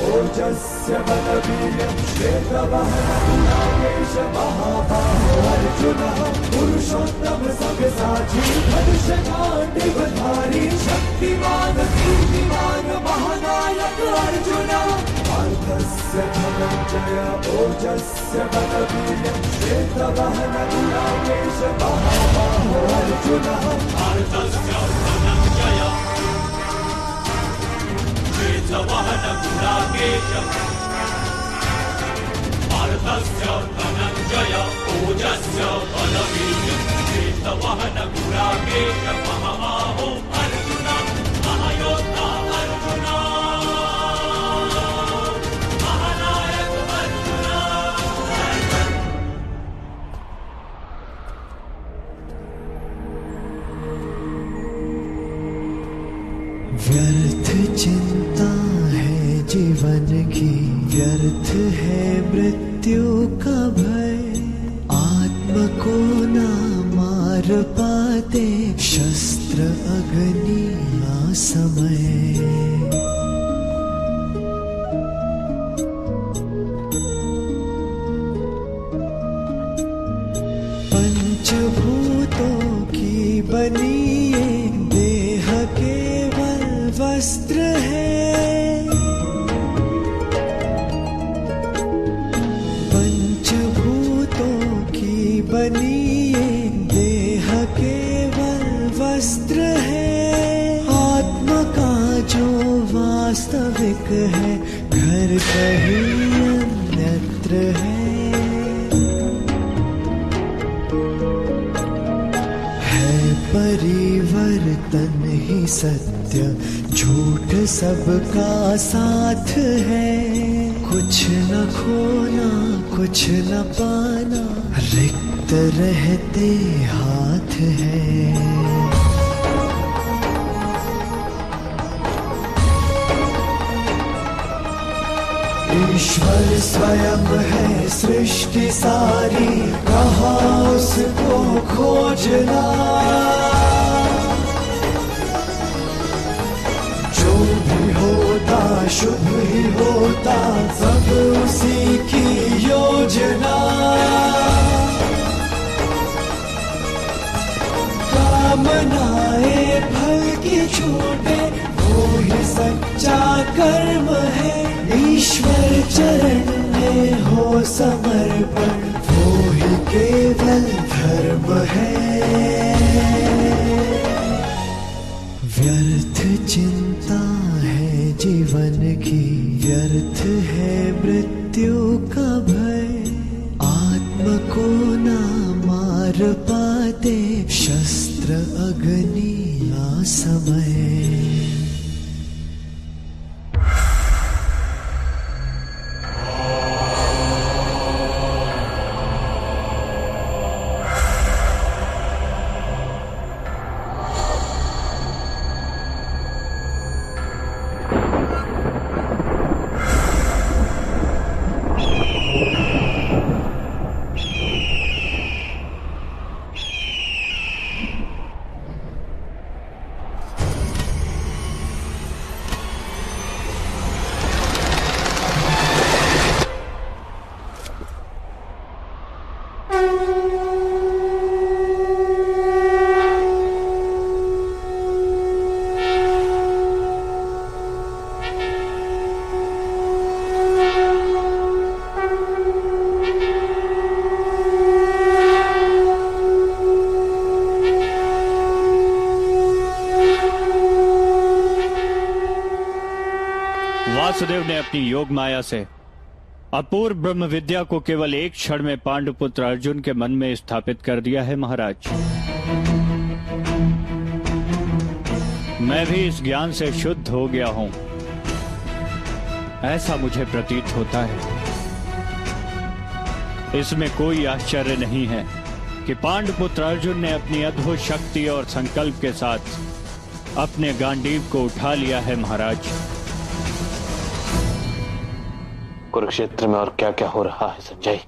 S8: ओजस्य बलवीर्यं श्वेतवहनपुराकेश महाबाहो अर्जुनः पुरुषोत्तम सव्यसाची धनुषकाण्डिवधारी शक्तिमान कीर्तिमान महानायक अर्जुनः पार्थस्य धनञ्जय ओजस्य बलवीर्यं श्वेतवहनपुराकेश महाबाहो अर्जुनः पार्थस्य धनञ्जय श्वेतवहनपुराकेशम् पार्थस्य धनञ्जय ओजस्य बलवीर्यं श्वेतवहनपुराकेशम् महाबाहो अर्जुन महायोद्धा अर्जुन महानायक अर्जुन।
S10: व्यर्थ चिंता है जीवन की, व्यर्थ है मृत्यु का भय। आत्म को ना मार पाते शस्त्र अग्नि असमय। पंचभूतों की बनी ये देह केवल वस्त्र है। पंचभूतों की बनी ये देह केवल वस्त्र है। आत्मा का जो वास्तविक है घर कहीं अन्यत्र है। परिवर्तन ही सत्य, झूठ सबका साथ है। कुछ न खोना कुछ न पाना, रिक्त रहते हाथ है। ईश्वर स्वयं है सृष्टि सारी, कहाँ उसको खोजना। जो भी होता शुभ ही होता, सब उसी की योजना। कामनाएं फल की छूटे, वो ही सच्चा कर्म है। ईश्वर चरण में हो समर्पण, वो ही केवल धर्म है। व्यर्थ चिंता है जीवन की, व्यर्थ है मृत्यु का भय। आत्म को ना मार पार पाते शस्त्र अग्नि आ समय।
S11: वासुदेव ने अपनी योग माया से अपूर्व ब्रह्म विद्या को केवल एक क्षण में पांडुपुत्र अर्जुन के मन में स्थापित कर दिया है महाराज। मैं भी इस ज्ञान से शुद्ध हो गया हूं, ऐसा मुझे प्रतीत होता है। इसमें कोई आश्चर्य नहीं है कि पांडुपुत्र अर्जुन ने अपनी अद्भुत शक्ति और संकल्प के साथ अपने गांडीव को उठा लिया है महाराज।
S9: कुरुक्षेत्र में और क्या क्या हो रहा है संजय,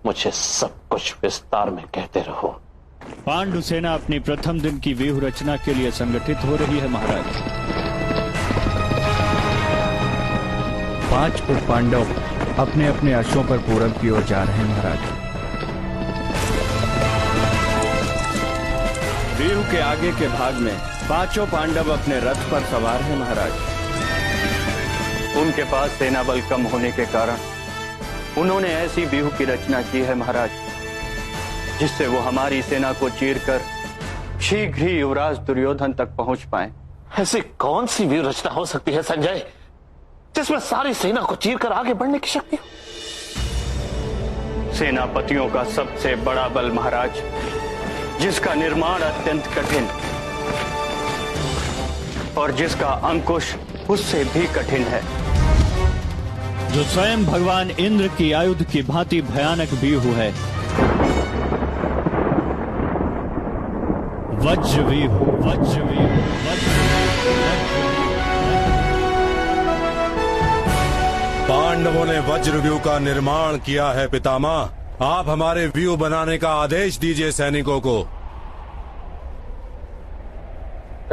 S9: मुझे सब कुछ विस्तार में कहते रहो।
S11: पांडु सेना अपनी प्रथम दिन की व्यूह रचना के लिए संगठित हो रही है महाराज। 5 उप पांडव अपने अपने अश्वों पर पूरब की ओर जा रहे हैं महाराज।
S1: व्यूह के आगे के भाग में 5 पांडव अपने रथ पर सवार हैं महाराज। उनके पास सेना बल कम होने के कारण उन्होंने ऐसी व्यूह की रचना की है महाराज, जिससे वो हमारी सेना को चीरकर शीघ्र ही युवराज दुर्योधन तक पहुंच पाए।
S9: ऐसी कौन सी व्यूह रचना हो सकती है संजय, जिसमें सारी सेना को चीरकर आगे बढ़ने की शक्ति हो?
S1: सेनापतियों का सबसे बड़ा बल महाराज, जिसका निर्माण अत्यंत कठिन और जिसका अंकुश उससे भी कठिन है,
S11: जो स्वयं भगवान इंद्र की आयुध की भांति भयानक व्यूह है, वज्र व्यूह। वज्र व्यूह,
S12: पांडवों ने वज्र व्यूह का निर्माण किया है पितामह। आप हमारे व्यूह बनाने का आदेश दीजिए सैनिकों को।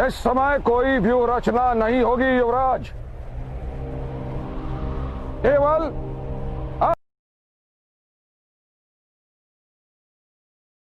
S5: इस समय कोई व्यूह रचना नहीं होगी युवराज, केवल